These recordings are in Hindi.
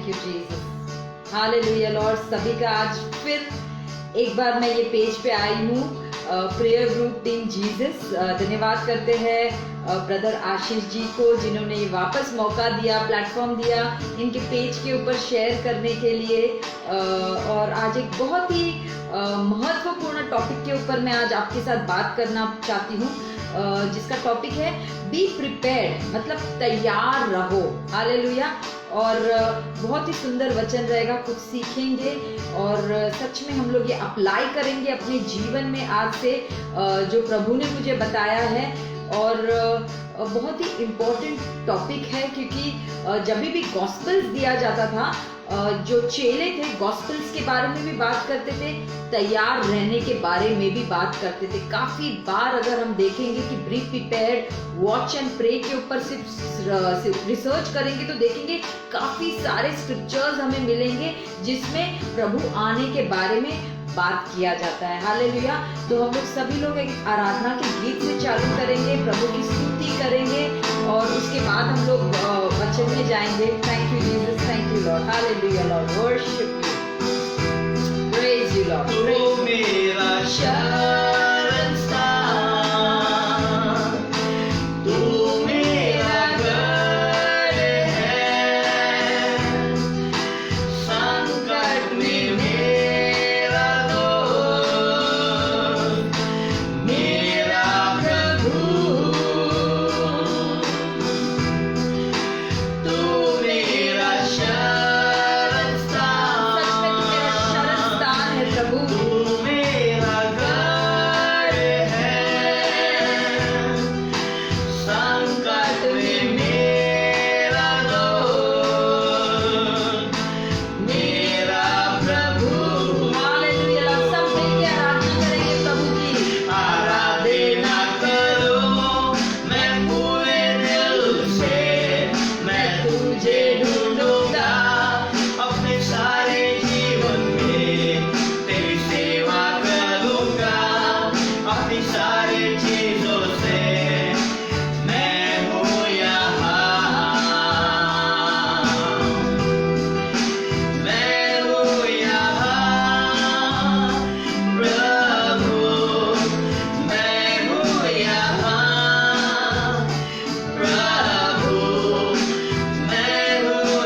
Thank you Jesus, hallelujah Lord. सभी का आज फिर एक बार मैं ये पेज पे आई हूँ, प्रेयर ग्रुप टीम जीसस। धन्यवाद करते हैं ब्रदर आशीष जी को, जिन्होंने ये वापस मौका दिया, प्लेटफॉर्म दिया इनके पेज के ऊपर शेयर करने के लिए। और आज एक बहुत ही महत्वपूर्ण टॉपिक के ऊपर मैं आज आपके साथ बात करना चाहती हूँ, जिसका टॉपिक है बी प्रिपेयर्ड, मतलब तैयार रहो। हालेलुया। और बहुत ही सुंदर वचन रहेगा, कुछ सीखेंगे और सच में हम लोग ये अप्लाई करेंगे अपने जीवन में आज से, जो प्रभु ने मुझे बताया है। और बहुत ही इम्पोर्टेंट टॉपिक है, क्योंकि जब भी गॉस्पेल्स दिया जाता था, जो चेले थे गॉस्पेल्स के बारे में भी बात करते थे, तैयार रहने के बारे में भी बात करते थे। काफी बार अगर हम देखेंगे कि be prepared, watch and pray के ऊपर सिर्फ रिसर्च करेंगे तो देखेंगे काफी सारे स्क्रिप्चर्स हमें मिलेंगे जिसमें प्रभु आने के बारे में बात किया जाता है। हालेलुया। तो हम लोग सभी लोग एक आराधना के गीत से चालू करेंगे, प्रभु की स्तुति करेंगे और उसके बाद हम लोग वचन में जाएंगे। Thank you Jesus, thank you Lord, hallelujah Lord, worship you, praise you Lord. तू मेरा शरण स्थान, तू मेरा गढ़ है, संकट में मेरा दोस्त, मेरा प्रभु। तू मेरा शरण स्थान, सच में तू मेरा शरण स्थान है प्रभु। तू मेरा गढ़ है, संकट में मेरा दोस्त, मेरा प्रभु। हालेलुया। सब मिलके आराधना करेंगे प्रभु की। आराधना करो मैं पूरे दिल से, मैं तुझे ढूंढूंगा अपने सारे जीवन में, तेरी सेवा करूंगा अपनी सारी चीजों से। मैं हूँ यहाँ, मैं हूँ यहाँ प्रभु, मैं हूँ यहाँ प्रभु, मैं हूँ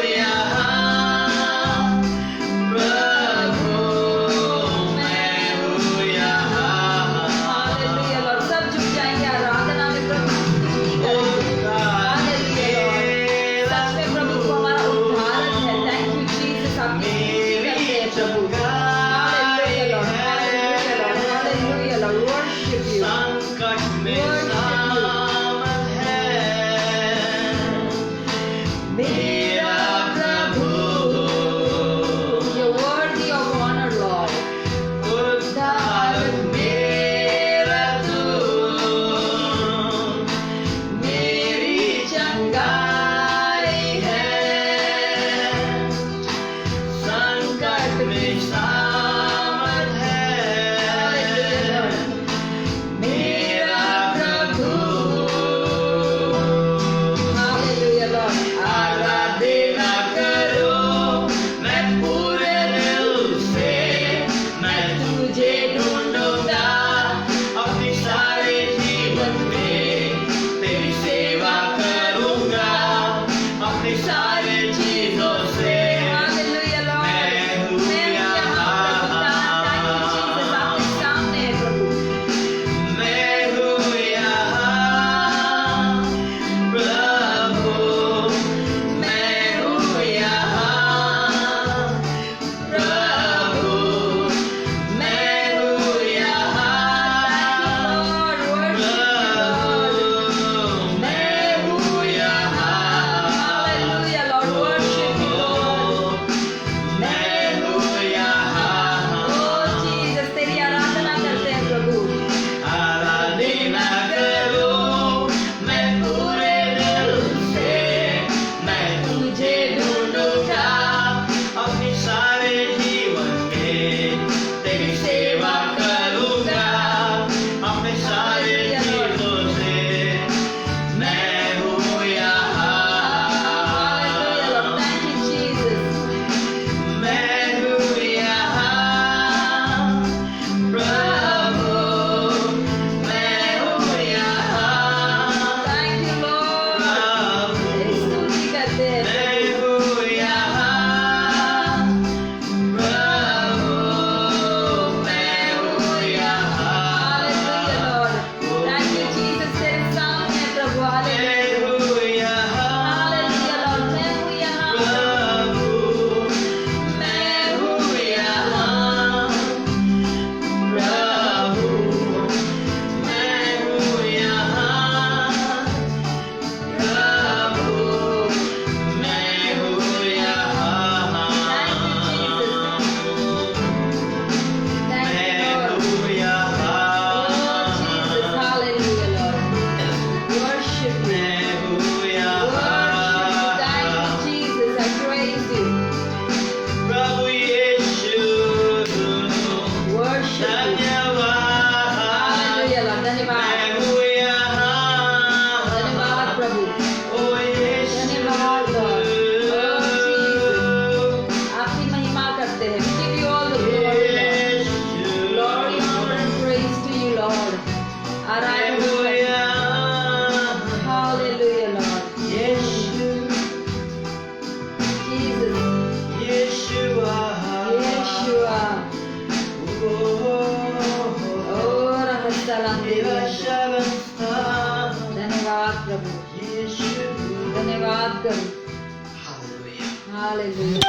हालेलुया।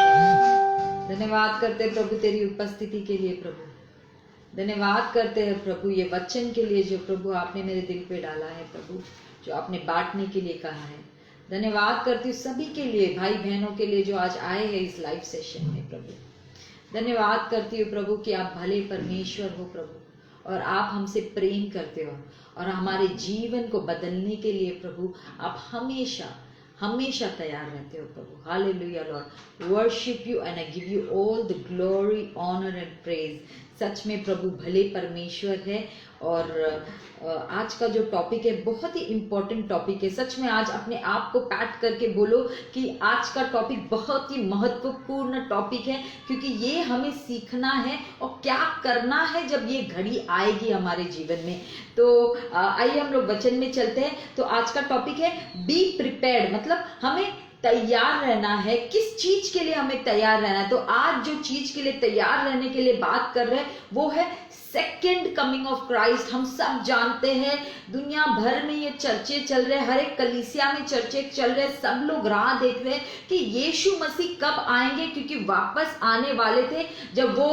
धन्यवाद करते हैं प्रभु तेरी उपस्थिति के लिए प्रभु। धन्यवाद करते हैं प्रभु ये वचन के लिए जो प्रभु आपने मेरे दिल पे डाला है प्रभु, जो आपने बांटने के लिए कहा है। धन्यवाद करती हूँ सभी के लिए, भाई बहनों के लिए जो आज आए हैं इस लाइव सेशन में प्रभु। धन्यवाद करती हूँ प्रभु कि आप भले परमेश्वर हो प्रभु, और आप हमसे प्रेम करते हो, और हमारे जीवन को बदलने के लिए प्रभु आप हमेशा हमेशा तैयार रहते हो प्रभु। Hallelujah Lord, worship you and I give you all the glory, honour and praise. सच में प्रभु भले परमेश्वर है। और आज का जो टॉपिक है बहुत ही इम्पोर्टेंट टॉपिक है। सच में आज अपने आप को पैट करके बोलो कि आज का टॉपिक बहुत ही महत्वपूर्ण टॉपिक है, क्योंकि ये हमें सीखना है और क्या करना है जब ये घड़ी आएगी हमारे जीवन में। तो आइए हम लोग वचन में चलते हैं। तो आज का टॉपिक है बी प्रिपेयर्ड, मतलब हमें तैयार रहना है। किस चीज के लिए हमें तैयार रहना है? तो आज जो चीज के लिए तैयार रहने के लिए बात कर रहे हैं वो है सेकेंड कमिंग ऑफ क्राइस्ट। हम सब जानते हैं, दुनिया भर में ये चर्चे चल रहे, हर एक कलीसिया में चर्चे चल रहे, सब लोग राह देख रहे हैं कि यीशु मसीह कब आएंगे, क्योंकि वापस आने वाले थे। जब वो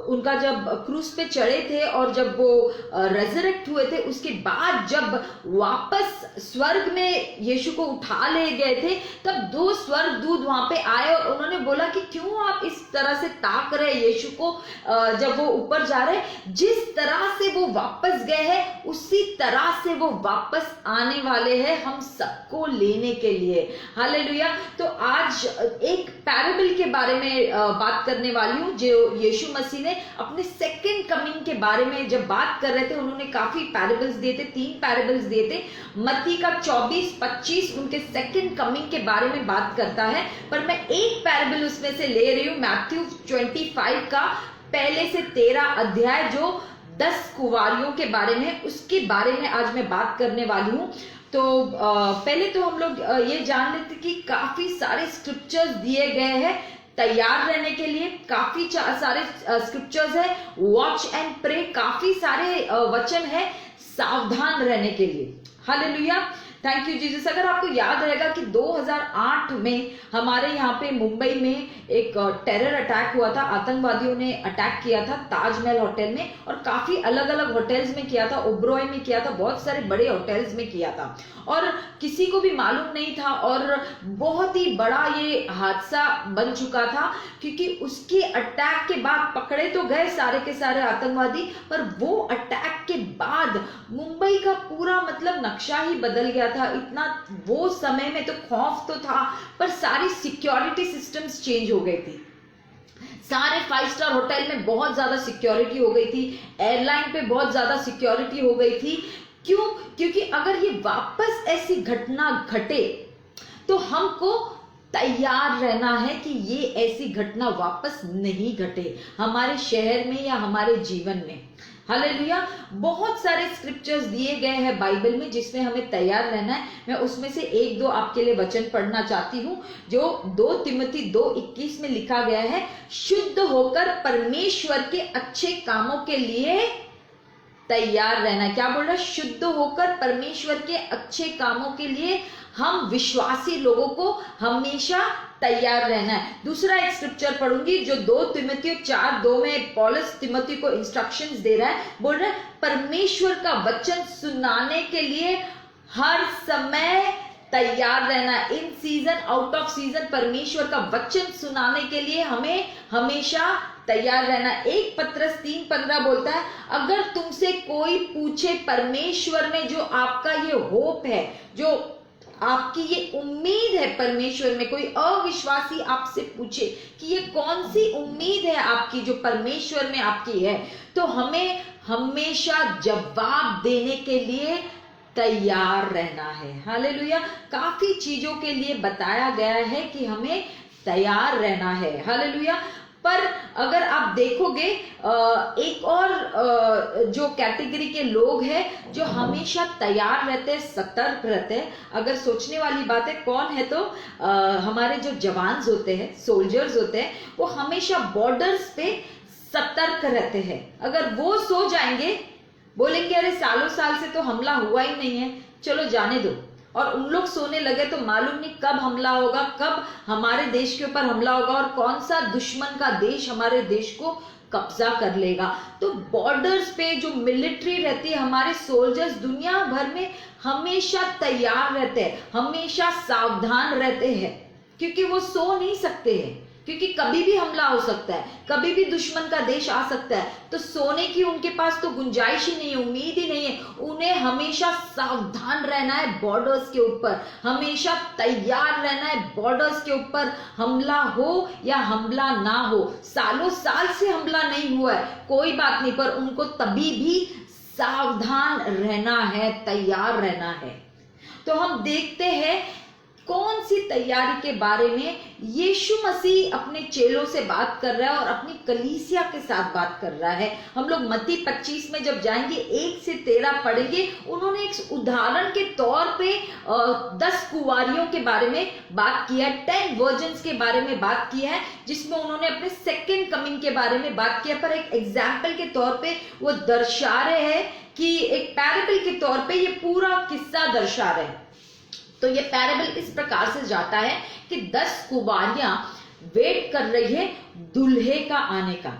उनका जब क्रूस पे चढ़े थे और जब वो रेजरेक्ट हुए थे, उसके बाद जब वापस स्वर्ग में यीशु को उठा ले गए थे, तब दो स्वर्गदूत वहां पे आए और उन्होंने बोला कि क्यों आप इस तरह से ताक रहे यीशु को, जब वो ऊपर जा रहे, जिस तरह से वो वापस गए हैं उसी तरह से वो वापस आने वाले हैं हम सबको लेने के लिए। हालेलुया। तो आज एक पैराबल के बारे में बात करने वाली हूं, जो यीशु मसीह ने अपने सेकंड कमिंग के बारे में जब बात कर रहे थे, उन्होंने काफी पैराबल्स दिए थे, 3 पैराबल्स दिए थे। मत्ती का 24-25 उनके सेकंड कमिंग के बारे में बात करता है, पर मैं एक पैराबल उसमें से ले रही हूं, मैथ्यू 25 का पहले से 13 अध्याय, जो 10 कुंवारियों के बारे में, उसके बारे में आज मैं बात करने वाली हूं। तो पहले तो हम लोग ये जान लेते कि काफी सारे स्क्रिप्चर्स दिए गए हैं तैयार रहने के लिए। काफी सारे स्क्रिप्चर्स है, वॉच एंड प्रे, काफी सारे वचन है सावधान रहने के लिए। Hallelujah, thank you Jesus. अगर आपको याद रहेगा कि 2008 में हमारे यहाँ पे मुंबई में एक टेरर अटैक हुआ था, आतंकवादियों ने अटैक किया था ताजमहल होटल में, और काफी अलग अलग होटल्स में किया था, ओब्रॉय में किया था, बहुत सारे बड़े होटल्स में किया था, और किसी को भी मालूम नहीं था, और बहुत ही बड़ा ये हादसा बन चुका था, क्योंकि उसके अटैक के बाद पकड़े तो गए सारे के सारे आतंकवादी, पर वो अटैक के बाद मुंबई का पूरा मतलब नक्शा ही बदल गया था। इतना वो समय में तो खौफ तो था, पर सारी सिक्योरिटी सिस्टम्स चेंज हो गई थी। सारे 5 स्टार होटल में बहुत ज्यादा सिक्योरिटी हो गई थी, एयरलाइन पे बहुत ज्यादा सिक्योरिटी हो गई थी। क्यों? क्योंकि अगर ये वापस ऐसी घटना घटे तो हमको तैयार रहना है कि ये ऐसी घटना वापस नहीं घटे हमारे शहर में या हमारे जीवन में। हालेलुया। बहुत सारे स्क्रिप्चर्स दिए गए हैं बाइबल में जिसमें हमें तैयार रहना है। मैं उसमें से 1-2 आपके लिए वचन पढ़ना चाहती हूँ, जो 2 तिमोथी 2:21 में लिखा गया है, शुद्ध होकर परमेश्वर के अच्छे कामों के लिए तैयार रहना। क्या बोल रहा है? शुद्ध होकर परमेश्वर के अच्छे कामों के लिए हम विश्वासी लोगों को हमेशा तैयार रहना है। दूसरा एक स्क्रिप्चर पढ़ूंगी जो 2 तिमोथी 4:2 में पौलुस तिमोथी को इंस्ट्रक्शंस दे रहा है, बोल रहा है परमेश्वर का वचन सुनाने के लिए हर समय तैयार रहना। इन सीजन आउट ऑफ सीजन परमेश्वर का वचन सुनाने के लिए हमें हमेशा तैयार रहना। 1 पत्रस 3:15 बोलता है, अगर तुमसे कोई पूछे परमेश्वर में जो आपका ये होप है, जो आपकी ये उम्मीद है परमेश्वर में, कोई अविश्वासी आपसे पूछे कि ये कौन सी उम्मीद है आपकी जो परमेश्वर में आपकी है, तो हमें हमेशा जवाब देने के लिए तैयार रहना है। हालेलुया। काफी चीजों के लिए बताया गया है कि हमें तैयार रहना है। हालेलुया। पर अगर आप देखोगे एक और जो कैटेगरी के लोग हैं जो हमेशा तैयार रहते हैं, सतर्क रहते हैं। अगर सोचने वाली बात है, कौन है? तो हमारे जो जवान होते हैं, सोल्जर्स होते हैं, वो हमेशा बॉर्डर्स पे सतर्क रहते हैं। अगर वो सो जाएंगे, बोलेंगे अरे सालों साल से तो हमला हुआ ही नहीं है, चलो जाने दो, और उन लोग सोने लगे तो मालूम नहीं कब हमला होगा, कब हमारे देश के ऊपर हमला होगा और कौन सा दुश्मन का देश हमारे देश को कब्जा कर लेगा। तो बॉर्डर्स पे जो मिलिट्री रहती है, हमारे सोल्जर्स दुनिया भर में हमेशा तैयार रहते हैं, हमेशा सावधान रहते हैं, क्योंकि वो सो नहीं सकते हैं, क्योंकि कभी भी हमला हो सकता है, कभी भी दुश्मन का देश आ सकता है। तो सोने की उनके पास तो गुंजाइश ही नहीं है, उम्मीद ही नहीं है। उन्हें हमेशा सावधान रहना है बॉर्डर्स के ऊपर, हमेशा तैयार रहना है बॉर्डर्स के ऊपर, हमला हो या हमला ना हो। सालों साल से हमला नहीं हुआ है, कोई बात नहीं, पर उनको तभी भी सावधान रहना है, तैयार रहना है। तो हम देखते हैं कौन सी तैयारी के बारे में यीशु मसीह अपने चेलों से बात कर रहा है और अपनी कलीसिया के साथ बात कर रहा है। हम लोग मत्ती 25 में जब जाएंगे 1 से 13 पढ़ेंगे। उन्होंने एक उदाहरण के तौर पे 10 कुंवारियों के बारे में बात किया है, 10 वर्जिन्स के बारे में बात किया है, जिसमें उन्होंने अपने सेकेंड कमिंग के बारे में बात किया। पर एक एग्जाम्पल के तौर पे वो दर्शा रहे हैं कि एक पैराबल के तौर पे ये पूरा किस्सा दर्शा रहे हैं। तो ये पैराबल इस प्रकार से जाता है कि 10 कुंवारियां वेट कर रही है दूल्हे का आने का।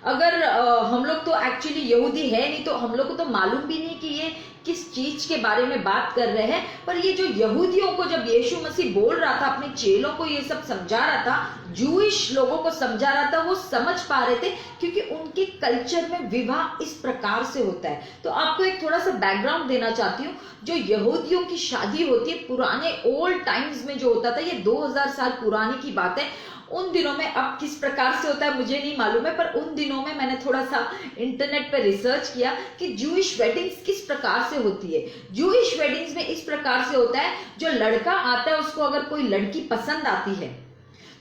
अगर हम लोग तो एक्चुअली यहूदी है नहीं, तो हम लोग को तो मालूम भी नहीं कि ये किस चीज के बारे में बात कर रहे हैं। पर ये जो यहूदियों को जब यीशु मसीह बोल रहा था, अपने चेलों को ये सब समझा रहा था, जूइश लोगों को समझा रहा था, वो समझ पा रहे थे, क्योंकि उनके कल्चर में विवाह इस प्रकार से होता है। तो आपको एक थोड़ा सा बैकग्राउंड देना चाहती हूँ। जो यहूदियों की शादी होती है पुराने ओल्ड टाइम्स में जो होता था, ये 2000 साल पुराने की बात है। उन दिनों में अब किस प्रकार से होता है मुझे नहीं मालूम है, पर उन दिनों में मैंने थोड़ा सा इंटरनेट पर रिसर्च किया कि जूइश वेडिंग्स किस प्रकार से होती है। जूइश वेडिंग्स में इस प्रकार से होता है, जो लड़का आता है उसको अगर कोई लड़की पसंद आती है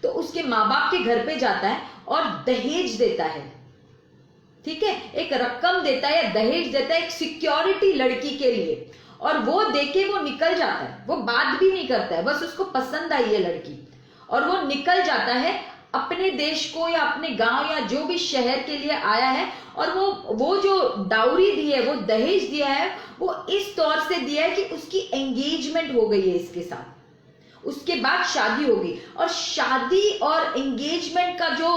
तो उसके माँ बाप के घर पे जाता है और दहेज देता है, ठीक है, एक रकम देता है या दहेज देता है, एक सिक्योरिटी लड़की के लिए, और वो देके वो निकल जाता है। वो बात भी नहीं करता है, बस उसको पसंद आई है लड़की और वो निकल जाता है अपने देश को या अपने गांव या जो भी शहर के लिए आया है। और वो जो डाउरी दी है, वो दहेज दिया है, वो इस तौर से दिया है कि उसकी एंगेजमेंट हो गई है इसके साथ, उसके बाद शादी होगी। और शादी और एंगेजमेंट का जो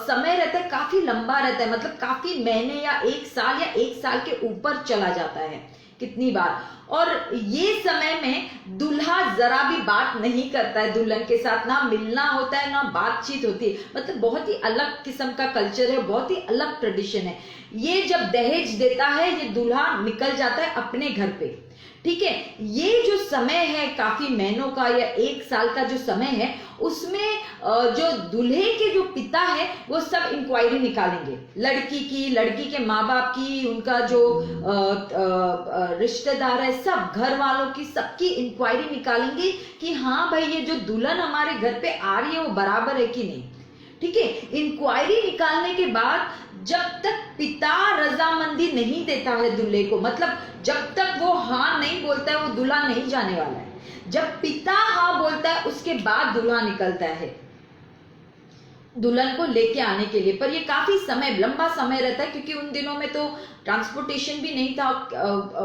समय रहता है काफी लंबा रहता है, मतलब काफी महीने या 1 साल या 1 साल के ऊपर चला जाता है कितनी बार। और ये समय में दूल्हा जरा भी बात नहीं करता है दुल्हन के साथ, ना मिलना होता है ना बातचीत होती है। मतलब बहुत ही अलग किस्म का कल्चर है, बहुत ही अलग ट्रेडिशन है। ये जब दहेज देता है, ये दूल्हा निकल जाता है अपने घर पे, ठीक है। ये जो समय है काफी महीनों का या 1 साल का जो समय है, उसमें जो दूल्हे के जो पिता है वो सब इंक्वायरी निकालेंगे लड़की की, लड़की के माँ बाप की, उनका जो रिश्तेदार है, सब घर वालों की, सबकी इंक्वायरी निकालेंगे कि हाँ भाई ये जो दुल्हन हमारे घर पे आ रही है वो बराबर है कि नहीं, ठीक है। इंक्वायरी निकालने के बाद जब तक पिता रजामंदी नहीं देता है दूल्हे को, मतलब जब तक वो हाँ नहीं बोलता है, वो दूल्हा नहीं जाने वाला है। जब पिता हाँ बोलता है उसके बाद दूल्हा निकलता है दुल्हन को लेके आने के लिए। पर ये काफी समय, लंबा समय रहता है, क्योंकि उन दिनों में तो ट्रांसपोर्टेशन भी नहीं था,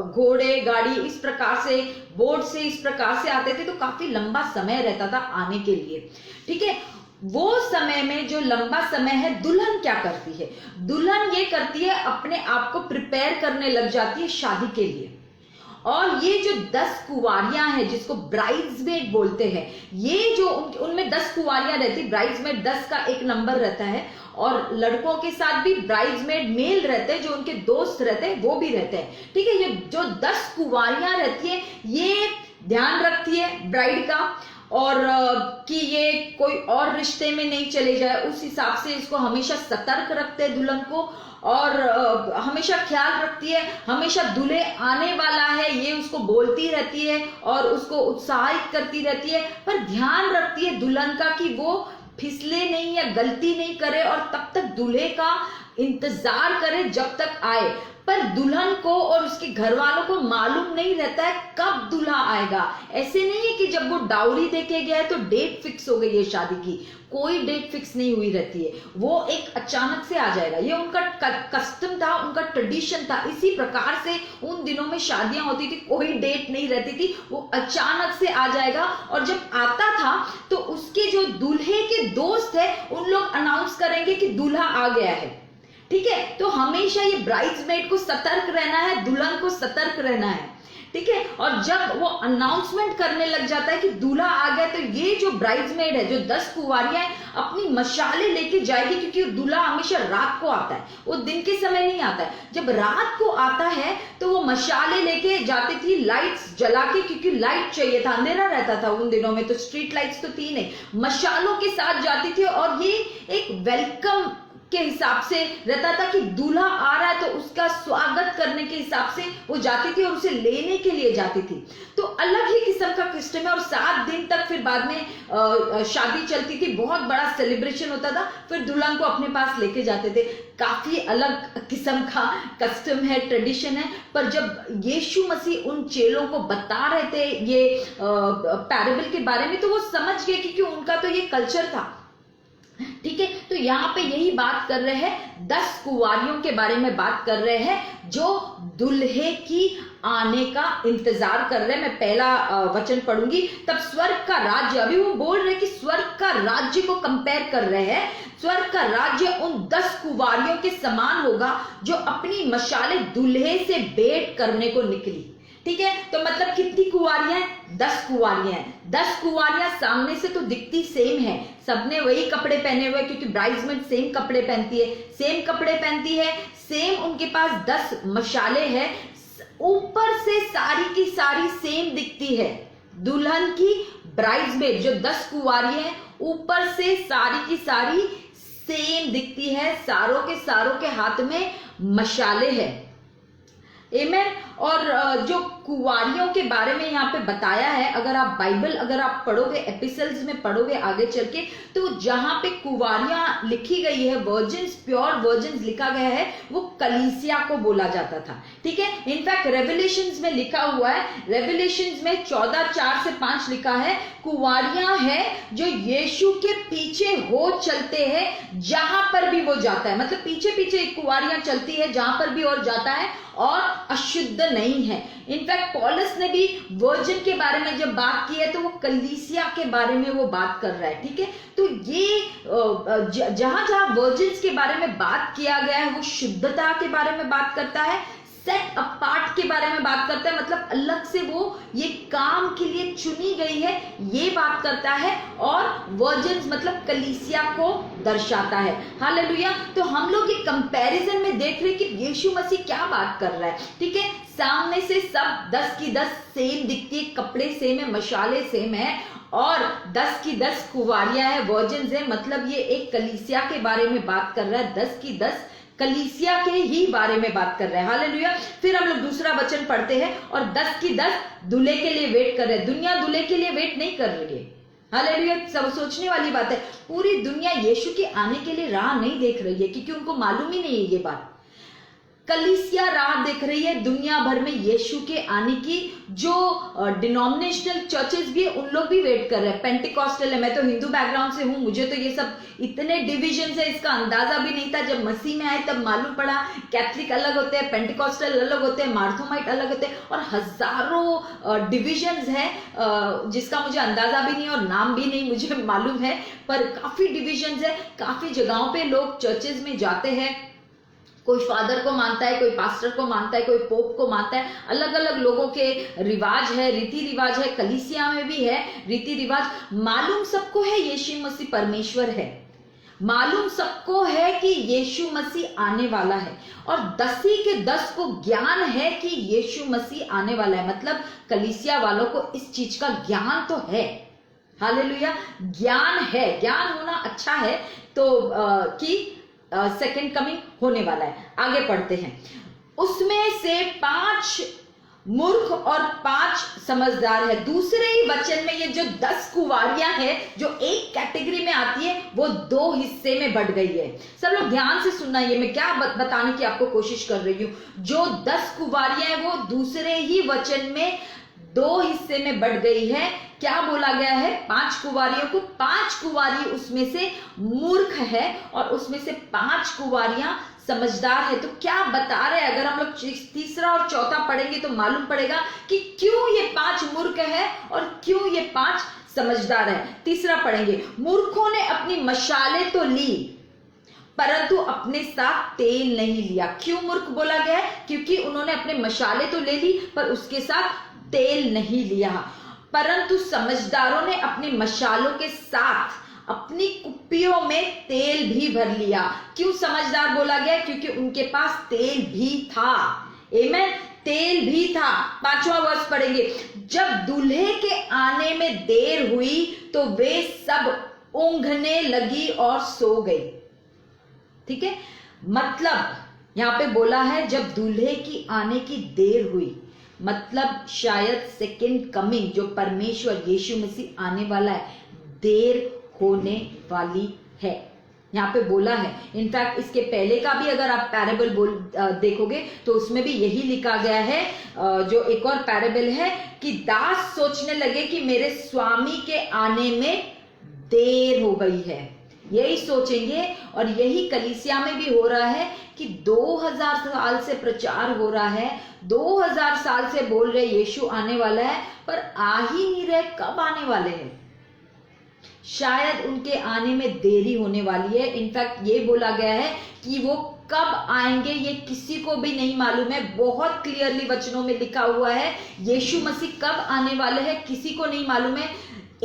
घोड़े गाड़ी इस प्रकार से, बोट से इस प्रकार से आते थे, तो काफी लंबा समय रहता था आने के लिए, ठीक है। वो समय में जो लंबा समय है, दुल्हन क्या करती है? दुल्हन ये करती है अपने आप को प्रिपेयर करने लग जाती है शादी के लिए। और ये जो 10 कुंवारियां हैं जिसको ब्राइड्समेड बोलते हैं, ये जो उनमें 10 कुंवारियां रहती, ब्राइड्समेड 10 का एक नंबर रहता है, और लड़कों के साथ भी ब्राइड्समेड मेल रहते हैं, जो उनके दोस्त रहते हैं वो भी रहते हैं, ठीक है। ये जो 10 कुंवारियां रहती है, ये ध्यान रखती है ब्राइड का, और कि ये कोई और रिश्ते में नहीं चले जाए, उस हिसाब से इसको हमेशा सतर्क रखते हैं दुल्हन को, और हमेशा ख्याल रखती है, हमेशा दूल्हे आने वाला है ये उसको बोलती रहती है और उसको उत्साहित करती रहती है, पर ध्यान रखती है दुल्हन का कि वो फिसले नहीं या गलती नहीं करे, और तब तक दूल्हे का इंतजार करे जब तक आए। पर दुल्हन को और उसके घर वालों को मालूम नहीं रहता है कब दूल्हा आएगा। ऐसे नहीं है कि जब वो डाउरी देके गया है तो डेट फिक्स हो गई है शादी की, कोई डेट फिक्स नहीं हुई रहती है, वो एक अचानक से आ जाएगा। ये उनका कस्टम था, उनका ट्रेडिशन था। इसी प्रकार से उन दिनों में शादियां होती थी, कोई डेट नहीं रहती थी, वो अचानक से आ जाएगा। और जब आता था तो उसके जो दूल्हे के दोस्त है उन लोग अनाउंस करेंगे कि दूल्हा आ गया है। ठीक है, तो हमेशा ये ब्राइड्समेड को सतर्क रहना है, दुल्हन को सतर्क रहना है। ठीक है, और जब वो अनाउंसमेंट करने लग जाता है कि दूल्हा आ गया, तो ये जो ब्राइड्समेड है, जो 10 कुंवारियां हैं, अपनी मशाले लेके जाएगी, क्योंकि दूल्हा हमेशा रात को आता है, वो दिन के समय नहीं आता है। जब रात को आता है तो वो मशाले लेके जाती थी, लाइट्स जला के, क्योंकि लाइट चाहिए था, अंधेरा रहता था उन दिनों में, तो स्ट्रीट लाइट्स तो थी नहीं, मशालों के साथ जाती थी। और ये एक वेलकम के हिसाब से रहता था कि दूल्हा आ रहा है, तो उसका स्वागत करने के हिसाब से वो जाती थी और उसे लेने के लिए जाती थी। तो अलग ही किस्म का सिस्टम है। और 7 दिन तक फिर बाद में शादी चलती थी, बहुत बड़ा सेलिब्रेशन होता था, फिर दुल्हन को अपने पास लेके जाते थे। काफी अलग किस्म का कस्टम है, ट्रेडिशन है। पर जब यीशु मसीह उन चेलों को बता रहे थे ये पैराबल के बारे में, तो वो समझ गए, क्योंकि उनका तो ये कल्चर था। ठीक है, तो यहाँ पे यही बात कर रहे हैं, 10 कुंवारियों के बारे में बात कर रहे हैं जो दुल्हे की आने का इंतजार कर रहे हैं। मैं पहला वचन पढ़ूंगी। तब स्वर्ग का राज्य, अभी वो बोल रहे कि स्वर्ग का राज्य को कंपेयर कर रहे हैं, स्वर्ग का राज्य उन 10 कुंवारियों के समान होगा जो अपनी मशाले दूल्हे से भेंट करने को निकली। ठीक है, तो मतलब कितनी कुंवारियां हैं? 10 कुंवारियां हैं। 10 कुंवारियां सामने से तो दिखती सेम है, सबने वही कपड़े पहने हुए, क्योंकि ब्राइड्समेड सेम कपड़े पहनती है, सेम कपड़े पहनती है, सेम उनके पास 10 मशाले हैं, ऊपर से सारी की सारी सेम दिखती है। दुल्हन की ब्राइड्समेड जो 10 कुंवारियां हैं, ऊपर से सारी की सारी सेम दिखती है, सारों के हाथ में मशाले हैं। आमेन। और जो कुंवारियों के बारे में यहाँ पे बताया है, अगर आप बाइबल अगर आप पढ़ोगे, एपिसल्स में पढ़ोगे आगे चल के, तो जहां पे कुंवारियां लिखी गई है, वर्जिन्स, प्योर वर्जिन्स लिखा गया है, वो कलीसिया को बोला जाता था। ठीक है, इनफैक्ट रेवलेशंस में लिखा हुआ है, रेवलेशंस में 14:4-5 लिखा है, कुंवारियां हैं जो यीशु के पीछे हो चलते हैं जहां पर भी वो जाता है। मतलब पीछे पीछे कुंवारियां चलती है जहां पर भी और जाता है, और अशुद्ध नहीं है। इनफैक्ट पॉलस ने भी वर्जिन के बारे में जब बात की है, तो वो कलीसिया के बारे में वो बात कर रहा है। ठीक है, तो ये जहां जहां वर्जिन्स के बारे में बात किया गया है, वो शुद्धता के बारे में बात करता है, सेट अपार्ट के बारे में बात करता है, मतलब अलग से वो ये काम के लिए चुनी गई है, ये बात करता है। और वर्जिन्स मतलब कलीसिया को दर्शाता है। हालेलुया। तो हम लोग ये कंपैरिजन में देख रहे हैं कि यीशु मसीह क्या बात कर रहा है। ठीक है, सामने से सब 10 की 10 सेम दिखती है, कपड़े सेम है, मशाले सेम है, और 10 की 10 कुंवारियां है, वर्जिन्स है, मतलब ये एक कलीसिया के बारे में बात कर रहा है, 10 की 10 कलीसिया के ही बारे में बात कर रहे हैं। हालेलुया। फिर हम लोग दूसरा वचन पढ़ते हैं, और 10 की 10 दूल्हे के लिए वेट कर रहे हैं। दुनिया दूल्हे के लिए वेट नहीं कर रही है। हालेलुया। सब सोचने वाली बात है, पूरी दुनिया यीशु के आने के लिए राह नहीं देख रही है, क्योंकि उनको मालूम ही नहीं है ये बात। कलीसिया राह देख रही है दुनिया भर में यीशु के आने की। जो डिनोमिनेशनल चर्चेस भी है, उन लोग भी वेट कर रहे हैं। पेंटिकॉस्टल है, मैं तो हिंदू बैकग्राउंड से हूं, मुझे तो ये सब इतने डिविजन है, इसका अंदाजा भी नहीं था। जब मसीह में आए तब मालूम पड़ा, कैथलिक अलग होते हैं, पेंटिकॉस्टल अलग होते हैं, मार्थोमाइट अलग होते हैं, और हजारों डिविजन्स है जिसका मुझे अंदाजा भी नहीं और नाम भी नहीं मुझे मालूम है। पर काफी डिविजन्स है, काफी जगहों पे लोग चर्चेज में जाते हैं, कोई फादर को मानता है, कोई पास्टर को मानता है, कोई पोप को मानता है। अलग अलग लोगों के रिवाज है, रीति रिवाज है, कलीसिया में भी है रीति रिवाज। मालूम सबको है यीशु मसीह परमेश्वर है, मालूम सबको है कि यीशु मसीह आने वाला है, और 10 के 10 को ज्ञान है कि यीशु मसीह आने वाला है। मतलब कलीसिया वालों को इस चीज का ज्ञान तो है। हालेलुया। ज्ञान है, ज्ञान होना अच्छा है, तो कि सेकंड कमिंग होने वाला है। आगे पढ़ते हैं। उसमें से 5 मूर्ख और 5 समझदार है। दूसरे ही वचन में ये जो 10 कुंवारियां हैं जो एक कैटेगरी में आती है, वो 2 हिस्से में बढ़ गई है। सब लोग ध्यान से सुनना, ये मैं क्या बताने की आपको कोशिश कर रही हूँ। जो 10 कुंवारियां हैं वो दूसरे ही वचन में 2 हिस्से में बढ़ गई है। क्या बोला गया है? 5 कुंवारियों को, 5 कुंवारी उसमें से मूर्ख है और उसमें से 5 कुंवारियां समझदार है। तो क्या बता रहे हैं? अगर हम लोग तीसरा और चौथा पढ़ेंगे तो मालूम पड़ेगा कि क्यों ये 5 मूर्ख है और क्यों ये 5 समझदार है। तीसरा पढ़ेंगे, मूर्खों ने अपनी मशालें तो ली परंतु अपने साथ तेल नहीं लिया। क्यों मूर्ख बोला गया है? क्योंकि उन्होंने अपने मशाले तो ले ली पर उसके साथ तेल नहीं लिया। परंतु समझदारों ने अपनी मशालों के साथ अपनी कुप्पियों में तेल भी भर लिया। क्यों समझदार बोला गया? क्योंकि उनके पास तेल भी था। आमीन, तेल भी था। 5वां वर्ष पढ़ेंगे, जब दूल्हे के आने में देर हुई तो वे सब ऊँघने लगी और सो गई। ठीक है, मतलब यहां पे बोला है जब दूल्हे की आने की देर हुई, मतलब शायद सेकंड कमिंग जो परमेश्वर यीशु मसीह आने वाला है, देर होने वाली है। यहाँ पे बोला है। इनफैक्ट इसके पहले का भी अगर आप पैराबल देखोगे तो उसमें भी यही लिखा गया है। जो एक और पैराबल है कि दास सोचने लगे कि मेरे स्वामी के आने में देर हो गई है। यही सोचेंगे और यही कलीसिया में भी हो रहा है कि 2000 साल से प्रचार हो रहा है, 2000 साल से बोल रहे यीशु आने वाला है पर आ ही नहीं रहे। कब आने वाले हैं? शायद उनके आने में देरी होने वाली है। इनफैक्ट ये बोला गया है कि वो कब आएंगे ये किसी को भी नहीं मालूम है। बहुत क्लियरली वचनों में लिखा हुआ है यीशु मसीह कब आने वाले हैं किसी को नहीं मालूम है।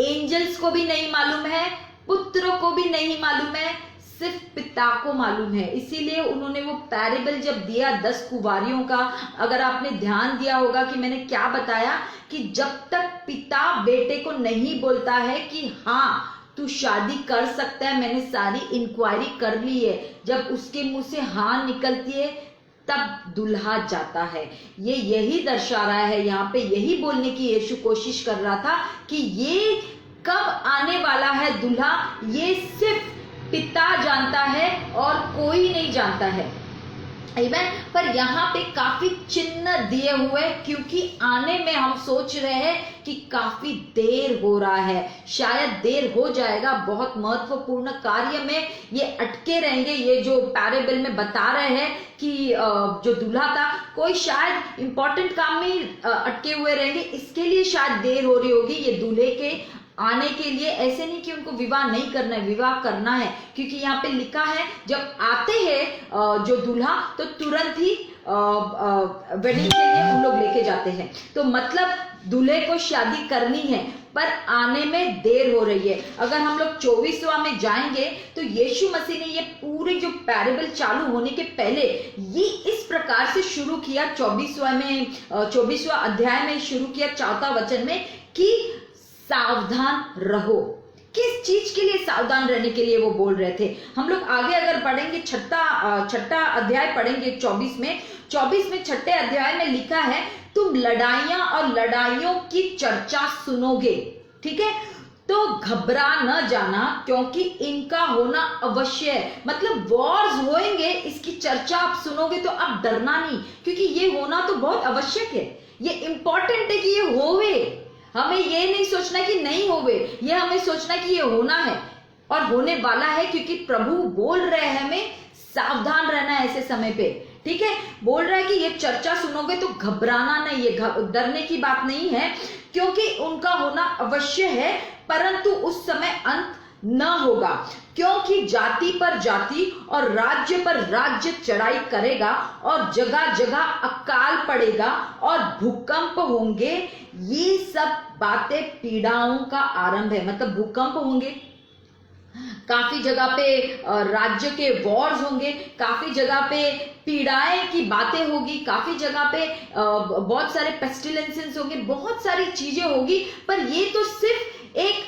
एंजल्स को भी नहीं मालूम है, पुत्र को भी नहीं मालूम है, सिर्फ पिता को मालूम है। इसीलिए उन्होंने वो पैराबल जब दिया 10 कुंवारियों का, अगर आपने ध्यान दिया होगा कि मैंने क्या बताया कि जब तक पिता बेटे को नहीं बोलता है कि हाँ तू शादी कर सकता है, मैंने सारी इंक्वायरी कर ली है, जब उसके मुंह से हाँ निकलती है तब दुल्हा जाता है। ये यही दर्शा रहा है यहाँ पे, यही बोलने की यीशु कोशिश कर रहा था कि ये कब आने वाला है दूल्हा, ये सिर्फ पिता जानता है और कोई नहीं जानता है। आमीन। पर यहाँ पे काफी चिन्ह दिए हुए क्योंकि आने में हम सोच रहे हैं कि काफी देर हो रहा है, शायद देर हो जाएगा। बहुत महत्वपूर्ण कार्य में ये अटके रहेंगे। ये जो पैराबल में बता रहे हैं कि जो दूल्हा था कोई शायद इंपॉर्टेंट काम में अटके हुए रहेंगे, इसके लिए शायद देर हो रही होगी ये दूल्हे के आने के लिए। ऐसे नहीं कि उनको विवाह नहीं करना है, विवाह करना है, क्योंकि यहाँ पे लिखा है जब आते हैं जो दूल्हा तो तुरंत ही वेडिंग के लिए उन लोग लेके जाते हैं। तो मतलब दूल्हे को शादी करनी है पर आने में देर हो रही है। अगर हम लोग 24वां में जाएंगे तो यीशु मसीह ने ये पूरे जो पैराबल चालू होने के पहले ये इस प्रकार से शुरू किया। 24वां अध्याय में शुरू किया 4वां वचन में कि सावधान रहो। किस चीज के लिए सावधान रहने के लिए वो बोल रहे थे? हम लोग आगे अगर पढ़ेंगे छठा अध्याय पढ़ेंगे 24 में 6ठे अध्याय में लिखा है तुम लड़ाइयां और लड़ाइयों की चर्चा सुनोगे। ठीक है, तो घबरा न जाना क्योंकि इनका होना अवश्य है। मतलब वॉर्स होंगे, इसकी चर्चा आप सुनोगे तो आप डरना नहीं, क्योंकि ये होना तो बहुत आवश्यक है। ये इंपॉर्टेंट है कि ये होवे। हमें ये नहीं सोचना कि नहीं होवे, ये हमें सोचना कि ये होना है और होने वाला है, क्योंकि प्रभु बोल रहे हैं हमें सावधान रहना है ऐसे समय पे। ठीक है, बोल रहा है कि ये चर्चा सुनोगे तो घबराना नहीं, ये डरने की बात नहीं है, क्योंकि उनका होना अवश्य है, परंतु उस समय अंत न होगा। क्योंकि जाति पर जाति और राज्य पर राज्य चढ़ाई करेगा और जगह जगह अकाल पड़ेगा और भूकंप होंगे। ये सब बातें पीड़ाओं का आरंभ है। मतलब भूकंप होंगे, काफी जगह पे राज्य के वॉर्स होंगे, काफी जगह पे पीड़ाएं की बातें होगी, काफी जगह पे बहुत सारे पेस्टिलेंसेस होंगे, बहुत सारी चीजें होगी। पर ये तो सिर्फ एक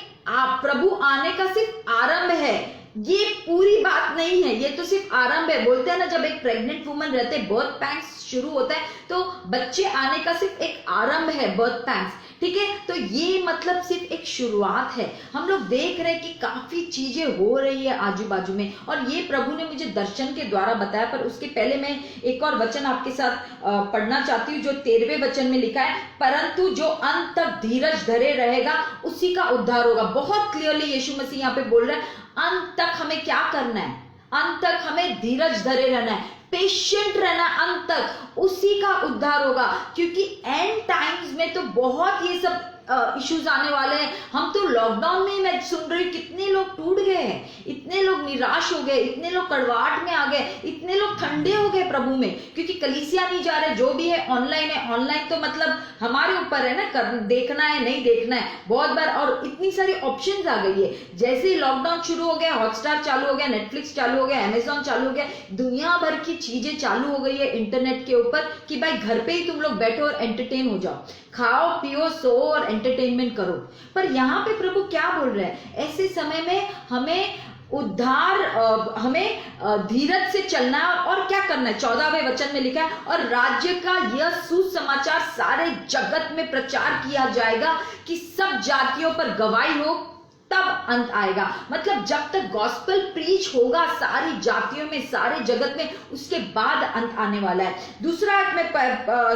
प्रभु आने का सिर्फ आरंभ है, ये पूरी बात नहीं है, ये तो सिर्फ आरंभ है। बोलते हैं ना जब एक प्रेग्नेंट वुमन रहते बर्थ पैंग्स शुरू होता है तो बच्चे आने का सिर्फ एक आरंभ है, बर्थ पैंग्स। ठीक है। तो ये मतलब सिर्फ एक शुरुआत है। हम लोग देख रहे हैं कि काफी चीजें हो रही है आजू बाजू में, और ये प्रभु ने मुझे दर्शन के द्वारा बताया। पर उसके पहले मैं एक और वचन आपके साथ पढ़ना चाहती हूँ, जो 13वें वचन में लिखा है, परंतु जो अंत तक धीरज धरे रहेगा उसी का उद्धार होगा। बहुत क्लियरली यीशु मसीह यहाँ पे बोल रहा है, अंत तक हमें क्या करना है, अंत तक हमें धीरज धरे रहना है, पेशेंट रहना, अंत तक, उसी का उद्धार होगा। क्योंकि एंड टाइम्स में तो बहुत ये सब इश्यूज आने वाले हैं। हम तो लॉकडाउन में मैं सुन रही हूँ कितने लोग टूट गए हैं, इतने लोग निराश हो गए, इतने लोग कड़वाहट में आ गए, इतने लोग ठंडे हो गए प्रभु में, क्योंकि कलीसिया नहीं जा रहे, जो भी है ऑनलाइन है। ऑनलाइन तो मतलब हमारे ऊपर है ना, देखना है नहीं देखना है बहुत बार, और इतनी सारी ऑप्शंस आ गई है। जैसे ही लॉकडाउन शुरू हो गया, हॉटस्टार चालू हो गया, नेटफ्लिक्स चालू हो गया, अमेजॉन चालू हो गया, दुनिया भर की चीजें चालू हो गई है इंटरनेट के ऊपर कि भाई घर पे ही तुम लोग बैठो और एंटरटेन हो जाओ, खाओ पियो सो और एंटरटेनमेंट करो। पर यहाँ पे प्रभु क्या बोल रहे हैं, ऐसे समय में हमें उद्धार, हमें धीरज से चलना है। और क्या करना है, 14वें वचन में लिखा है, और राज्य का यह सुसमाचार सारे जगत में प्रचार किया जाएगा कि सब जातियों पर गवाही हो, तब अंत आएगा। मतलब जब तक गॉस्पेल प्रीच होगा सारी जातियों में, सारे जगत में, उसके बाद अंत आने वाला है। दूसरा मैं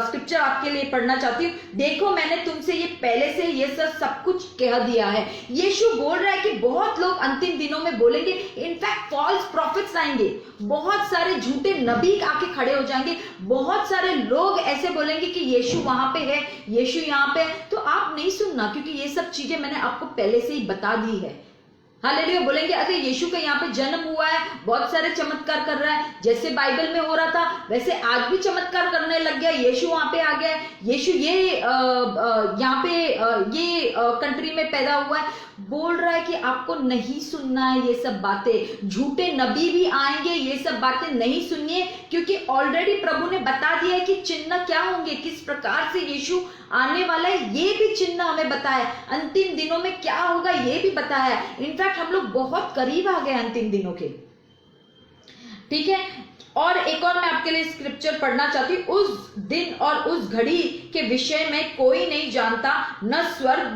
स्क्रिप्चर आपके लिए पढ़ना चाहती हूँ। देखो मैंने तुमसे ये पहले से ये सब कुछ कह दिया है। यीशु बोल रहा है कि बहुत लोग अंतिम दिनों में बोलेंगे, इनफैक्ट फॉल्स प्रॉफिट्स आएंगे, बहुत सारे झूठे नबी आके खड़े हो जाएंगे, बहुत सारे लोग ऐसे बोलेंगे कि यीशु वहां पे है, यीशु यहाँ पे है। तो आप नहीं सुनना, क्योंकि ये सब चीजें मैंने आपको पहले से ही बता दी है। हालेलुया। बोलेंगे अरे यीशु का यहाँ पे जन्म हुआ है, बहुत सारे चमत्कार कर रहा है, जैसे बाइबल में हो रहा था वैसे आज भी चमत्कार करने लग गया, यीशु वहां पे आ गया है, यीशु ये यहाँ पे ये कंट्री में पैदा हुआ है। बोल रहा है कि आपको नहीं सुनना है ये सब बातें, झूठे नबी भी आएंगे, ये सब बातें नहीं सुनिए, क्योंकि ऑलरेडी प्रभु ने बता दिया है कि चिन्ह क्या होंगे, किस प्रकार से यीशु आने वाला है, ये भी चिन्ह हमें बताया, अंतिम दिनों में क्या होगा ये भी बताया है। इनफैक्ट हम लोग बहुत करीब आ गए अंतिम दिनों के, ठीक है। और एक और मैं आपके लिए स्क्रिप्चर पढ़ना चाहती हूँ, उस दिन और उस घड़ी के विषय में कोई नहीं जानता, न स्वर्ग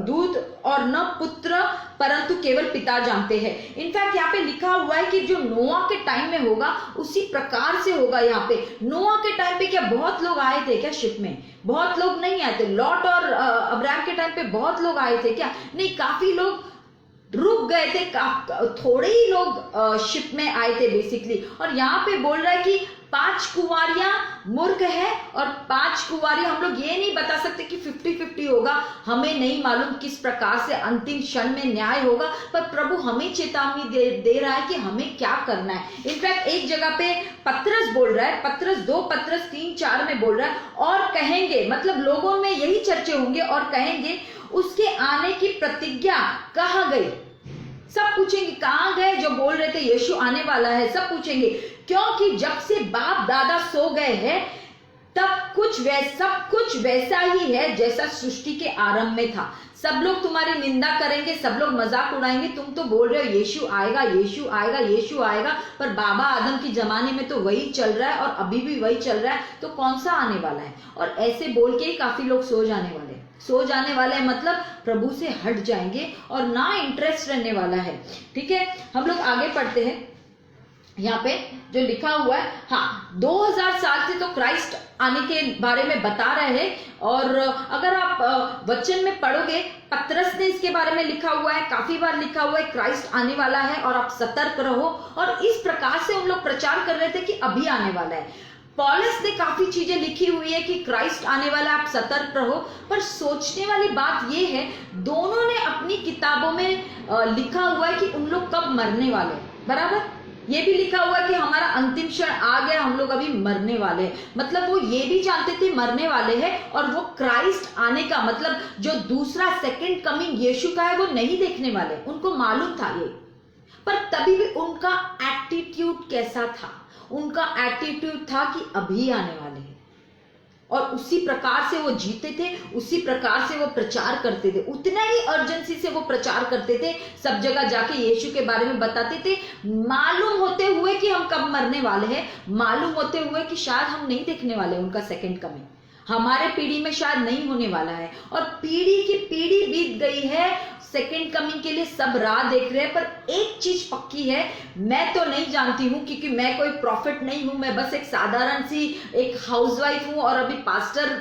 दूत और न पुत्र, परंतु केवल पिता जानते हैं। इनफैक्ट यहाँ पे लिखा हुआ है कि जो नोआ के टाइम में होगा उसी प्रकार से होगा। यहाँ पे नोआ के टाइम पे क्या बहुत लोग आए थे क्या शिप में? बहुत लोग नहीं आए थे। लॉट और अब्राहम के टाइम पे बहुत लोग आए थे क्या? नहीं, काफी लोग रुक गए थे, थोड़े ही लोग शिप में आए थे बेसिकली। और यहाँ पे बोल रहा है कि 5 कुंवारियां मूर्ख है और 5 कुंवारियां, हम लोग ये नहीं बता सकते कि 50-50 होगा, हमें नहीं मालूम किस प्रकार से अंतिम क्षण में न्याय होगा, पर प्रभु हमें चेतावनी दे रहा है कि हमें क्या करना है। इनफैक्ट एक जगह पे पतरस बोल रहा है, पतरस 2 पतरस 3-4 में बोल रहा है, और कहेंगे, मतलब लोगों में यही चर्चे होंगे, और कहेंगे उसके आने की प्रतिज्ञा कहाँ गई? सब पूछेंगे कहाँ गए जो बोल रहे थे यीशु आने वाला है, सब पूछेंगे, क्योंकि जब से बाप दादा सो गए हैं सब कुछ वैसा ही है जैसा सृष्टि के आरंभ में था। सब लोग तुम्हारी निंदा करेंगे, सब लोग मजाक उड़ाएंगे, तुम तो बोल रहे हो यीशु आएगा, यीशु आएगा, यीशु आएगा, पर बाबा आदम की जमाने में तो वही चल रहा है और अभी भी वही चल रहा है, तो कौन सा आने वाला है? और ऐसे बोल के ही काफी लोग सो जाने वाले हैं, मतलब प्रभु से हट जाएंगे और ना इंटरेस्ट रहने वाला है। ठीक है, हम लोग आगे पढ़ते हैं। यहाँ पे जो लिखा हुआ है, हाँ, 2000 साल से तो क्राइस्ट आने के बारे में बता रहे हैं, और अगर आप वचन में पढ़ोगे, पतरस ने इसके बारे में लिखा हुआ है, काफी बार लिखा हुआ है क्राइस्ट आने वाला है और आप सतर्क रहो, और इस प्रकार से हम लोग प्रचार कर रहे थे कि अभी आने वाला है। पॉलस ने काफी चीजें लिखी हुई है कि क्राइस्ट आने वाला, आप सतर्क रहो, पर सोचने वाली बात यह है, दोनों ने अपनी किताबों में लिखा हुआ है कि उन लोग कब मरने वाले, बराबर? ये भी लिखा हुआ है कि हमारा अंतिम क्षण आ गया, हम लोग अभी मरने वाले हैं। मतलब वो ये भी जानते थे मरने वाले हैं, और वो क्राइस्ट आने का मतलब जो दूसरा सेकंड कमिंग यीशु का है वो नहीं देखने वाले, उनको मालूम था ये। पर तभी भी उनका एटीट्यूड कैसा था? उनका एटीट्यूड था कि अभी आने वाले हैं, और उसी प्रकार से वो जीते थे, उसी प्रकार से वो प्रचार करते थे, उतना ही अर्जेंसी से वो प्रचार करते थे, सब जगह जाके यीशु के बारे में बताते थे, मालूम होते हुए कि हम कब मरने वाले हैं, मालूम होते हुए कि शायद हम नहीं देखने वाले उनका सेकंड कमिंग। हमारे पीढ़ी में शायद नहीं होने वाला है, और पीढ़ी की पीढ़ी बीत गई है, सेकेंड कमिंग के लिए सब राह देख रहे हैं। पर एक चीज पक्की है, मैं तो नहीं जानती हूँ, क्योंकि मैं कोई प्रॉफिट नहीं हूँ, मैं बस एक साधारण सी एक हाउसवाइफ हूँ, और अभी पास्टर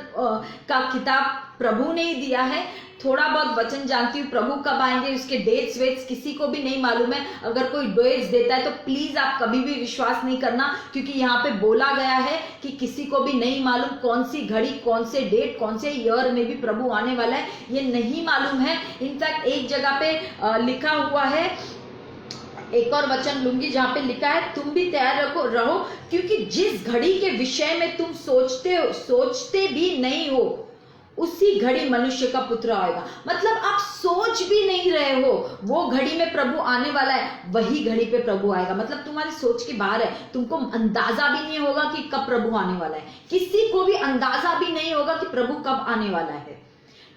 का खिताब प्रभु ने ही दिया है। थोड़ा बहुत वचन जानती हूँ, प्रभु कब आएंगे उसके डेट्स वेट्स किसी को भी नहीं मालूम है। अगर कोई डेट्स देता है तो प्लीज आप कभी भी विश्वास नहीं करना, क्योंकि यहाँ पे बोला गया है कि किसी को भी नहीं मालूम कौन सी घड़ी, कौन से डेट, कौन से ईयर में भी प्रभु आने वाला है, ये नहीं मालूम है। इनफैक्ट एक जगह पे लिखा हुआ है, एक और वचन लूंगी जहां पे लिखा है, तुम भी तैयार रहो, क्योंकि जिस घड़ी के विषय में तुम सोचते भी नहीं हो, उसी घड़ी मनुष्य का पुत्र आएगा। मतलब आप सोच भी नहीं रहे हो वो घड़ी में प्रभु आने वाला है, वही घड़ी पे प्रभु आएगा। मतलब तुम्हारी सोच के बाहर है, तुमको अंदाजा भी नहीं होगा कि कब प्रभु आने वाला है, किसी को भी अंदाजा भी नहीं होगा कि प्रभु कब आने वाला है,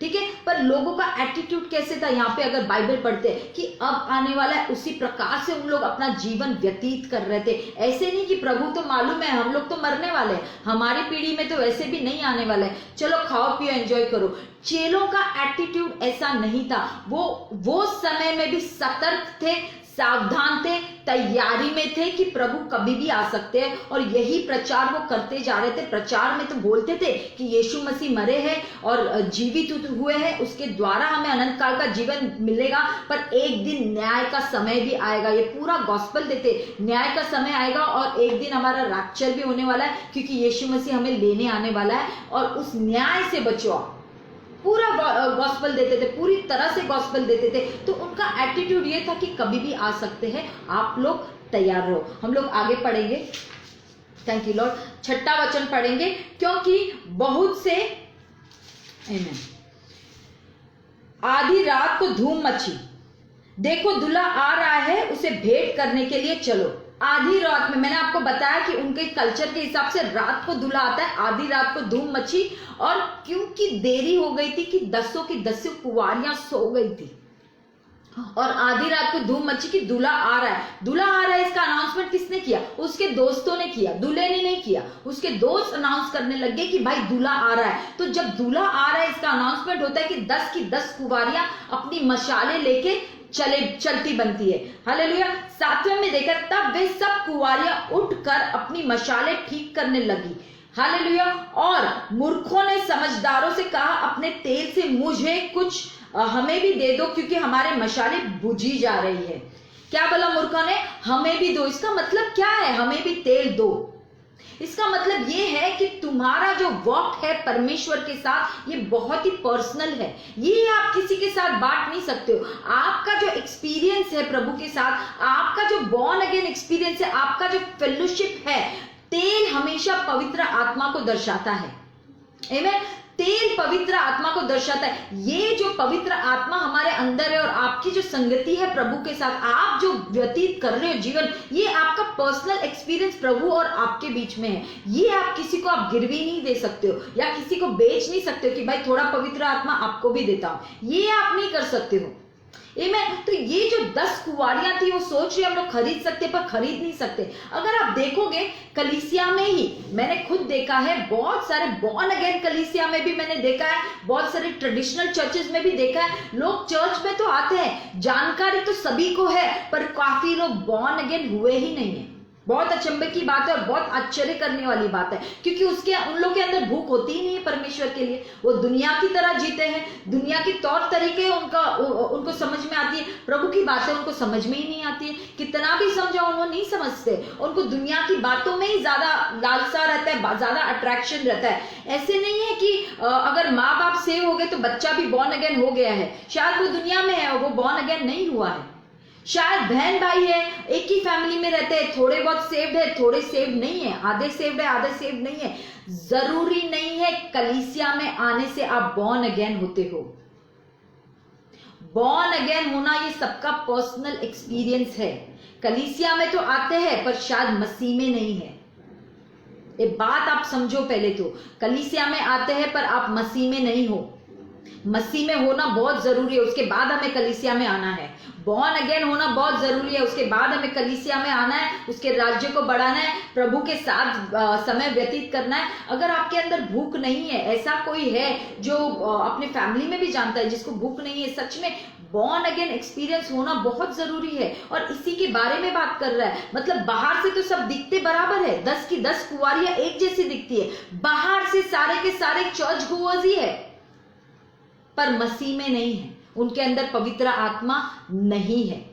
ठीक है। पर लोगों का एटीट्यूड कैसे था, यहाँ पे अगर बाइबल पढ़ते कि अब आने वाला है, उसी प्रकार से उन लोग अपना जीवन व्यतीत कर रहे थे। ऐसे नहीं कि प्रभु तो मालूम है हम लोग तो मरने वाले हैं, हमारी पीढ़ी में तो वैसे भी नहीं आने वाला है, चलो खाओ पियो एंजॉय करो। चेलों का एटीट्यूड ऐसा नहीं था, वो समय में भी सतर्क थे, सावधान थे, तैयारी में थे कि प्रभु कभी भी आ सकते हैं, और यही प्रचार वो करते जा रहे थे। प्रचार में तो बोलते थे कि यीशु मसीह मरे हैं और जीवित हुए हैं, उसके द्वारा हमें अनंत काल का जीवन मिलेगा, पर एक दिन न्याय का समय भी आएगा। ये पूरा गॉस्पेल देते, न्याय का समय आएगा और एक दिन हमारा रैप्चर भी होने वाला है, क्योंकि यीशु मसीह हमें लेने आने वाला है, और उस न्याय से बचो। पूरा गॉस्पेल देते थे, पूरी तरह से गॉस्पेल देते थे। तो उनका एटीट्यूड ये था कि कभी भी आ सकते हैं, आप लोग तैयार रहो। हम लोग आगे पढ़ेंगे, थैंक यू लॉर्ड, 6वां वचन पढ़ेंगे, क्योंकि बहुत से आधी रात को धूम मची, देखो दूल्हा आ रहा है, उसे भेंट करने के लिए चलो। आधी रात में, मैंने आपको बताया कि उनके कल्चर के हिसाब से रात को दूल्हा आता है, आधी रात को धूम मची, और क्योंकि देरी हो गई थी कि 10 की 10 कुंवारियां सो गई थी, और आधी रात को धूम मची कि दूल्हा आ रहा है। दूल्हा आ रहा है, इसका अनाउंसमेंट किसने किया? उसके दोस्तों ने किया, दूल्हे ने नहीं किया। उसके दोस्त अनाउंस करने लगे कि भाई दूल्हा आ रहा है। तो जब दूल्हा आ रहा है, इसका अनाउंसमेंट होता है कि 10 की 10 कुंवारियां अपनी मशाले लेके चलती बनती है। हालेलुया। 7वें में देखा, तब वे सब कुंवारियां उठकर अपनी मशाले ठीक करने लगी। हालेलुया। और मूर्खों ने समझदारों से कहा, अपने तेल से मुझे कुछ हमें भी दे दो, क्योंकि हमारे मशाले बुझी जा रही है। क्या बोला मूर्खों ने? हमें भी दो। इसका मतलब क्या है? हमें भी तेल दो। इसका मतलब ये है कि तुम्हारा जो वॉक है परमेश्वर के साथ, ये बहुत ही पर्सनल है, ये आप किसी के साथ बांट नहीं सकते हो। आपका जो एक्सपीरियंस है प्रभु के साथ, आपका जो बॉर्न अगेन एक्सपीरियंस है, आपका जो फेलोशिप है, तेल हमेशा पवित्र आत्मा को दर्शाता है। आमीन। तेल पवित्र आत्मा को दर्शाता है। ये जो पवित्र आत्मा हमारे अंदर है और आपकी जो संगति है प्रभु के साथ, आप जो व्यतीत कर रहे हो जीवन, ये आपका पर्सनल एक्सपीरियंस प्रभु और आपके बीच में है। ये आप किसी को आप गिरवी नहीं दे सकते हो, या किसी को बेच नहीं सकते हो कि भाई थोड़ा पवित्र आत्मा आपको भी देता हूं, ये आप नहीं कर सकते हो। आमीन। तो ये जो 10 कुंवारियां थी, वो सोच रही हम लोग खरीद सकते, पर खरीद नहीं सकते। अगर आप देखोगे कलीसिया में ही, मैंने खुद देखा है, बहुत सारे बॉर्न अगेन कलीसिया में भी मैंने देखा है, बहुत सारे ट्रेडिशनल चर्चेस में भी देखा है, लोग चर्च में तो आते हैं, जानकारी तो सभी को है, पर काफी लोग बॉर्न अगेन हुए ही नहीं है। बहुत अचंभे की बात है और बहुत आश्चर्य करने वाली बात है, क्योंकि उन लोग के अंदर भूख होती ही नहीं है परमेश्वर के लिए। वो दुनिया की तरह जीते हैं, दुनिया की तौर तरीके उनको समझ में आती है, प्रभु की बातें उनको समझ में ही नहीं आती है। कितना भी समझाओ वो नहीं समझते, उनको दुनिया की बातों में ही ज्यादा लालसा रहता है, ज्यादा अट्रैक्शन रहता है। ऐसे नहीं है कि अगर माँ बाप सेव हो गए तो बच्चा भी बॉर्न अगेन हो गया है। शायद वो दुनिया में है और वो बॉर्न अगेन नहीं हुआ है। शायद बहन भाई है, एक ही फैमिली में रहते हैं, थोड़े बहुत सेव्ड है, थोड़े सेव्ड नहीं है, आधे सेव्ड है, आधे सेव्ड नहीं है। जरूरी नहीं है कलीसिया में आने से आप बॉर्न अगेन होते हो। बॉर्न अगेन होना ये सबका पर्सनल एक्सपीरियंस है। कलीसिया में तो आते हैं पर शायद मसीह में नहीं है। ये बात आप समझो पहले तो, कलीसिया में आते हैं पर आप मसीह में नहीं हो। मसीह में होना बहुत जरूरी है, उसके बाद हमें कलीसिया में आना है। बॉर्न अगेन होना बहुत जरूरी है, उसके बाद हमें कलीसिया में आना है, उसके राज्य को बढ़ाना है, प्रभु के साथ समय व्यतीत करना है। अगर आपके अंदर भूख नहीं है, ऐसा कोई है जो अपने फैमिली में भी जानता है जिसको भूख नहीं है, सच में बॉर्न अगेन एक्सपीरियंस होना बहुत जरूरी है। और इसी के बारे में बात कर रहा है। मतलब बाहर से तो सब दिखते बराबर है, 10 की 10 कुंवारियां एक जैसी दिखती है, बाहर से सारे के सारे चर्च गोअर्स ही है, पर मसीह में नहीं है, उनके अंदर पवित्र आत्मा नहीं है।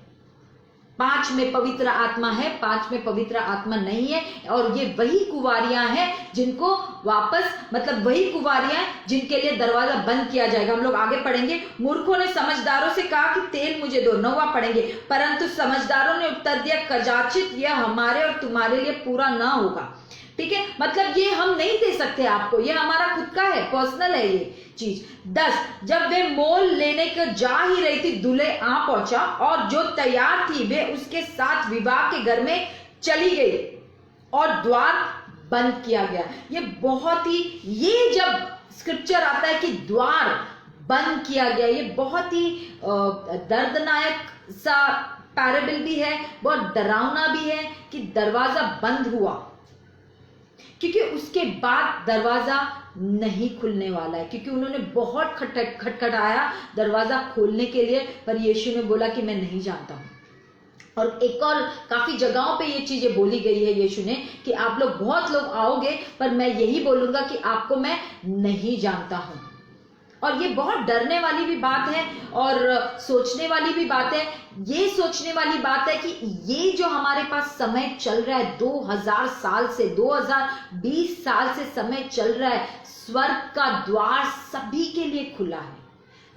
5 में पवित्र आत्मा है, 5 में पवित्र आत्मा नहीं है। और ये वही कुंवारियां हैं जिनको वापस, मतलब वही कुंवारियां जिनके लिए दरवाजा बंद किया जाएगा। हम लोग आगे पढ़ेंगे। मूर्खों ने समझदारों से कहा कि तेल मुझे दो, 9वां पढ़ेंगे। परंतु समझदारों ने उत्तर दिया, कदाचित यह हमारे और तुम्हारे लिए पूरा ना होगा। ठीक है, मतलब ये हम नहीं दे सकते आपको, ये हमारा खुद का है, पर्सनल है ये चीज। 10, जब वे मोल लेने को जा ही रही थी, दूल्हे आ पहुंचा और जो तैयार थी वे उसके साथ विवाह के घर में चली गई और द्वार बंद किया गया। ये बहुत ही, ये जब स्क्रिप्चर आता है कि द्वार बंद किया गया, ये बहुत ही दर्दनायक सा पैराबल भी है, बहुत डरावना भी है कि दरवाजा बंद हुआ, क्योंकि उसके बाद दरवाजा नहीं खुलने वाला है, क्योंकि उन्होंने बहुत खटखटाया दरवाजा खोलने के लिए, पर यीशु ने बोला कि मैं नहीं जानता हूं। और एक और काफी जगहों पे ये चीजें बोली गई है यीशु ने कि आप लोग, बहुत लोग आओगे, पर मैं यही बोलूंगा कि आपको मैं नहीं जानता हूं। और ये बहुत डरने वाली भी बात है और सोचने वाली भी बात है। ये सोचने वाली बात है कि ये जो हमारे पास समय चल रहा है 2000 साल से, 2020 साल से समय चल रहा है, स्वर्ग का द्वार सभी के लिए खुला है,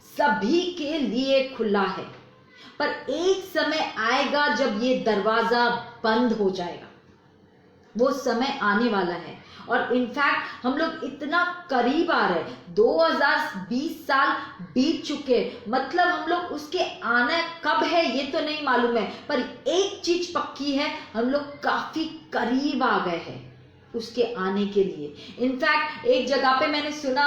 सभी के लिए खुला है। पर एक समय आएगा जब ये दरवाजा बंद हो जाएगा, वो समय आने वाला है। और इनफैक्ट हम लोग इतना करीब आ रहे हैं, 2020 साल बीत चुके, मतलब हम लोग उसके आना कब है ये तो नहीं मालूम है, पर एक चीज पक्की है, हम लोग काफी करीब आ गए हैं उसके आने के लिए। इनफैक्ट एक जगह पे मैंने सुना,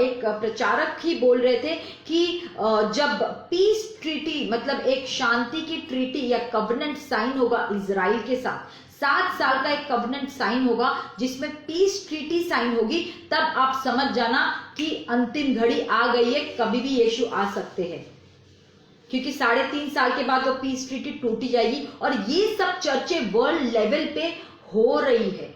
एक प्रचारक ही बोल रहे थे कि जब पीस ट्रीटी, मतलब एक शांति की ट्रीटी या कवनेंट साइन होगा इजराइल के साथ, 7 साल का एक कवनेंट साइन होगा जिसमें पीस ट्रीटी साइन होगी, तब आप समझ जाना कि अंतिम घड़ी आ गई है, कभी भी यीशु आ सकते हैं, क्योंकि 3.5 साल के बाद वो पीस ट्रीटी टूटी जाएगी। और ये सब चर्चें वर्ल्ड लेवल पे हो रही है,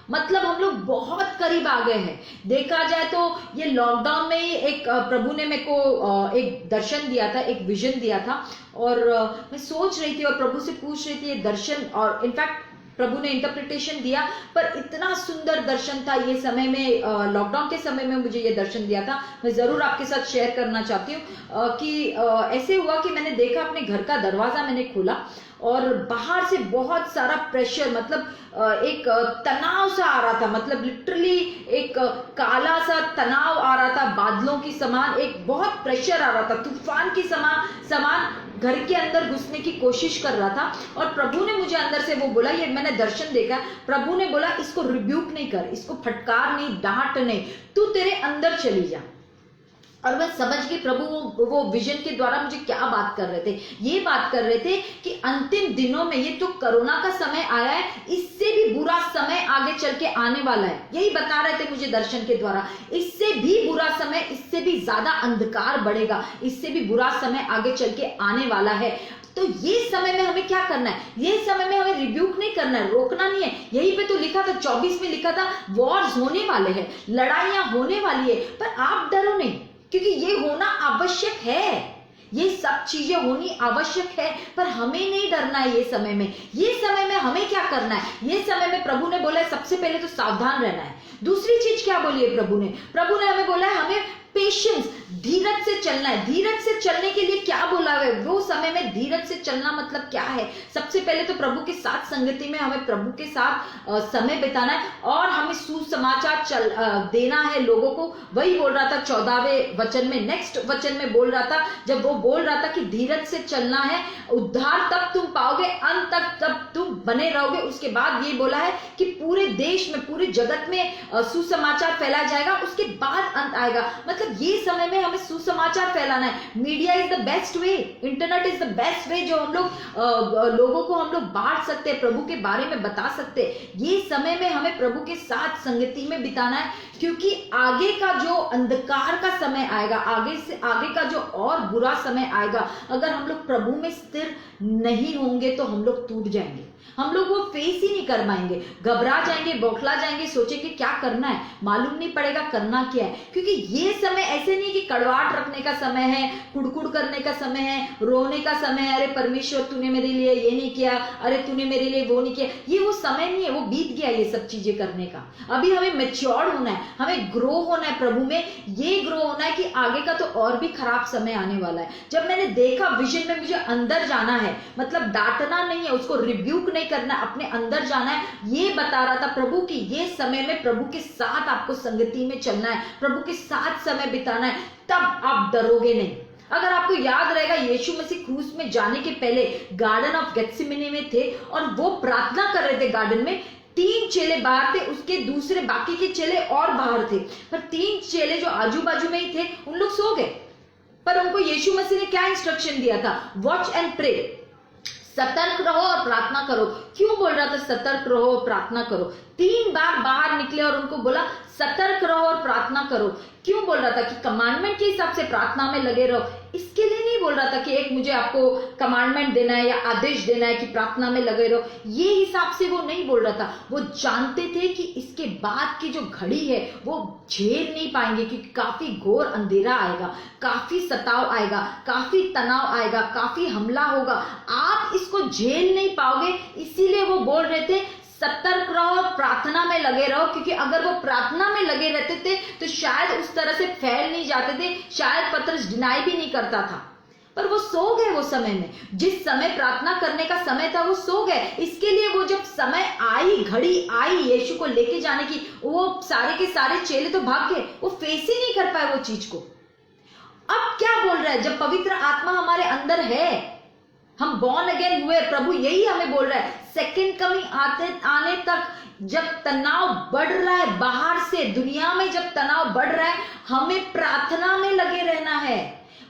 मतलब हम लोग बहुत करीब आ गए हैं। देखा जाए तो ये लॉकडाउन में ही एक प्रभु ने मेरे को एक दर्शन दिया था, एक विजन दिया था, और मैं सोच रही थी और प्रभु से पूछ रही थी ये दर्शन, और इनफैक्ट प्रभु ने इंटरप्रिटेशन दिया, पर इतना सुंदर दर्शन था ये समय में, लॉकडाउन के समय में मुझे ये दर्शन दिया था। मैं जरूर आपके साथ शेयर करना चाहती हूँ कि ऐसे हुआ कि मैंने देखा, अपने घर का दरवाजा मैंने खोला और बाहर से बहुत सारा प्रेशर, मतलब एक तनाव सा आ रहा था, मतलब लिटरली एक काला सा तनाव आ रहा था, बादलों की समान एक बहुत प्रेशर आ रहा था, तूफान की समान घर के अंदर घुसने की कोशिश कर रहा था। और प्रभु ने मुझे अंदर से वो बोला, ये मैंने दर्शन देखा, प्रभु ने बोला इसको रिब्यूक नहीं कर, इसको फटकार नहीं, डांट नहीं, तू तेरे अंदर चली जा। और मैं समझ गई प्रभु वो विजन के द्वारा मुझे क्या बात कर रहे थे। ये बात कर रहे थे कि अंतिम दिनों में, ये तो कोरोना का समय आया है, इससे भी बुरा समय आगे चल के आने वाला है, यही बता रहे थे मुझे दर्शन के द्वारा। इससे भी बुरा समय, इससे भी ज्यादा अंधकार बढ़ेगा, इससे भी बुरा समय आगे चल के आने वाला है। तो ये समय में हमें क्या करना है? ये समय में हमें रिब्यूक नहीं करना है, रोकना नहीं है। यहीं पे तो लिखा था, 24 में लिखा था, वॉर्स होने वाले हैं, लड़ाइयां होने वाली है, पर आप डरो नहीं, क्योंकि ये होना आवश्यक है, ये सब चीजें होनी आवश्यक है, पर हमें नहीं डरना है ये समय में। ये समय में हमें क्या करना है? ये समय में प्रभु ने बोला है सबसे पहले तो सावधान रहना है। दूसरी चीज क्या बोली है प्रभु ने हमें बोला है हमें पेशेंस, धीरज से चलना है। धीरज से चलने के लिए क्या बोला है? वो समय में धीरज से चलना मतलब क्या है? सबसे पहले तो प्रभु के साथ संगति में हमें प्रभु के साथ समय बिताना है और हमें सुसमाचार देना है लोगों को। वही बोल रहा था 14वें वचन में, नेक्स्ट वचन में बोल रहा था, जब वो बोल रहा था कि धीरज से चलना है, उद्धार तब तुम पाओगे, अंत तक तब तुम बने रहोगे, उसके बाद ये बोला है कि पूरे देश में, पूरे जगत में सुसमाचार फैलाया जाएगा, उसके बाद अंत आएगा। मतलब ये समय में हमें सुसमाचार फैलाना है। Media is the best way, internet is the best way, जो हम लोग लोगों को हम लोग बांट सकते हैं, प्रभु के बारे में बता सकते हैं। ये समय में हमें प्रभु के साथ संगति में बिताना है, क्योंकि आगे का जो अंधकार का समय आएगा, आगे का जो और बुरा समय आएगा, अगर हम लोग प्रभु में स्थिर नहीं होंगे तो हम लोग टूट जाएंगे। हम लोग वो फेस ही नहीं कर पाएंगे, घबरा जाएंगे, बौखला जाएंगे, सोचेंगे क्या करना है, मालूम नहीं पड़ेगा करना क्या है। क्योंकि ये समय ऐसे नहीं कि कड़वाहट रखने का समय है, कुड़कुड़ करने का समय है, रोने का समय है, अरे परमेश्वर तूने मेरे लिए ये नहीं किया, अरे तूने मेरे लिए वो नहीं किया। ये वो समय नहीं है, वो बीत गया ये सब चीजें करने का। अभी हमें मैच्योर होना है, हमें ग्रो होना है प्रभु में। ये ग्रो होना है कि आगे का तो और भी खराब समय आने वाला है। जब मैंने देखा विजन में, मुझे अंदर जाना है, मतलब डांटना नहीं है, उसको रिब्यूक नहीं करना, अपने अंदर जाना है। ये बता रहा था प्रभु कि ये समय में प्रभु के साथ आपको संगति में चलना है, प्रभु के साथ समय बिताना है, तब आप डरोगे नहीं। अगर आपको याद रहेगा, यीशु मसीह क्रूस में जाने के पहले गार्डन ऑफ गेत्सेमनी में थे और वो प्रार्थना कर रहे थे। गार्डन में 3 चेले बाहर थे, उसके दूसरे बाकी के चेले और बाहर थे, पर 3 चेले जो आजू बाजू में ही थे उन लोग सो गए। पर उनको यीशु मसीह ने क्या इंस्ट्रक्शन दिया था? वॉच एंड प्रे, सतर्क रहो और प्रार्थना करो। क्यों बोल रहा था सतर्क रहो और प्रार्थना करो? 3 बार बाहर निकले और उनको बोला सतर्क रहो और प्रार्थना करो। क्यों बोल रहा था कि कमांडमेंट के हिसाब से प्रार्थना में लगे रहो? इसके लिए नहीं बोल रहा था कि एक मुझे आपको कमांडमेंट देना है या आदेश देना है कि प्रार्थना में लगे रहो, ये हिसाब से वो नहीं बोल रहा था। वो जानते थे कि इसके बाद की जो घड़ी है वो झेल नहीं पाएंगे, क्योंकि काफी घोर अंधेरा आएगा, काफी सताव आएगा, काफी तनाव आएगा, काफी हमला होगा, आप इसको झेल नहीं पाओगे। इसीलिए वो बोल रहे थे सतर्क रहो, प्रार्थना में लगे रहो, क्योंकि अगर वो प्रार्थना में लगे रहते थे तो शायद उस तरह से फैल नहीं जाते थे, शायद पतरस डिनाई भी नहीं करता था। पर वो सो गए वो समय में, जिस समय प्रार्थना करने का समय था वो सो गए। इसके लिए वो जब समय आई, घड़ी आई यीशु को लेके जाने की, वो सारे के सारे चेले तो भाग गए, वो फेस ही नहीं कर पाए वो चीज को। अब क्या बोल रहा है? जब पवित्र आत्मा हमारे अंदर है, हम बॉर्न अगेन हुए, प्रभु यही हमें बोल रहा है, सेकंड कमिंग आने तक जब तनाव बढ़ रहा है, बाहर से दुनिया में जब तनाव बढ़ रहा है, हमें प्रार्थना में लगे रहना है,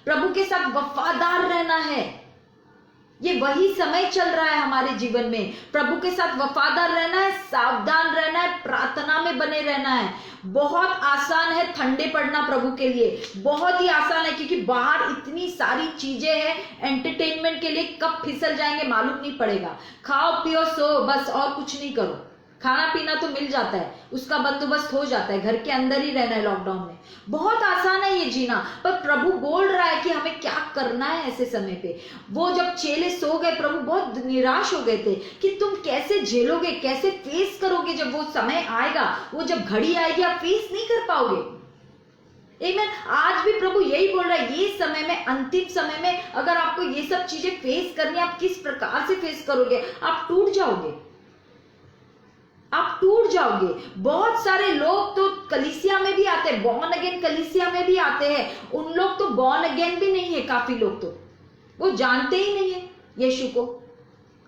प्रभु के साथ वफादार रहना है। ये वही समय चल रहा है हमारे जीवन में, प्रभु के साथ वफादार रहना है, सावधान रहना है, प्रार्थना में बने रहना है। बहुत आसान है ठंडे पड़ना प्रभु के लिए, बहुत ही आसान है, क्योंकि बाहर इतनी सारी चीजें हैं, एंटरटेनमेंट के लिए कब फिसल जाएंगे मालूम नहीं पड़ेगा। खाओ पियो सो, बस और कुछ नहीं करो। खाना पीना तो मिल जाता है, उसका बंदोबस्त हो जाता है, घर के अंदर ही रहना है लॉकडाउन में, बहुत आसान है ये जीना। पर प्रभु बोल रहा है कि हमें क्या करना है ऐसे समय पे। वो जब चेले सो गए, प्रभु बहुत निराश हो गए थे कि तुम कैसे झेलोगे, कैसे फेस करोगे, जब वो समय आएगा, वो जब घड़ी आएगी, आप फेस नहीं कर पाओगे। आमीन। आज भी प्रभु यही बोल रहा है, ये समय में, अंतिम समय में अगर आपको ये सब चीजें फेस करनी, आप किस प्रकार से फेस करोगे? आप टूट जाओगे, आप टूट जाओगे। बहुत सारे लोग तो कलीसिया में भी आते हैं, बॉर्न अगेन कलीसिया में भी आते हैं, उन लोग तो बॉर्न अगेन भी नहीं है। काफी लोग तो वो जानते ही नहीं है यीशु को।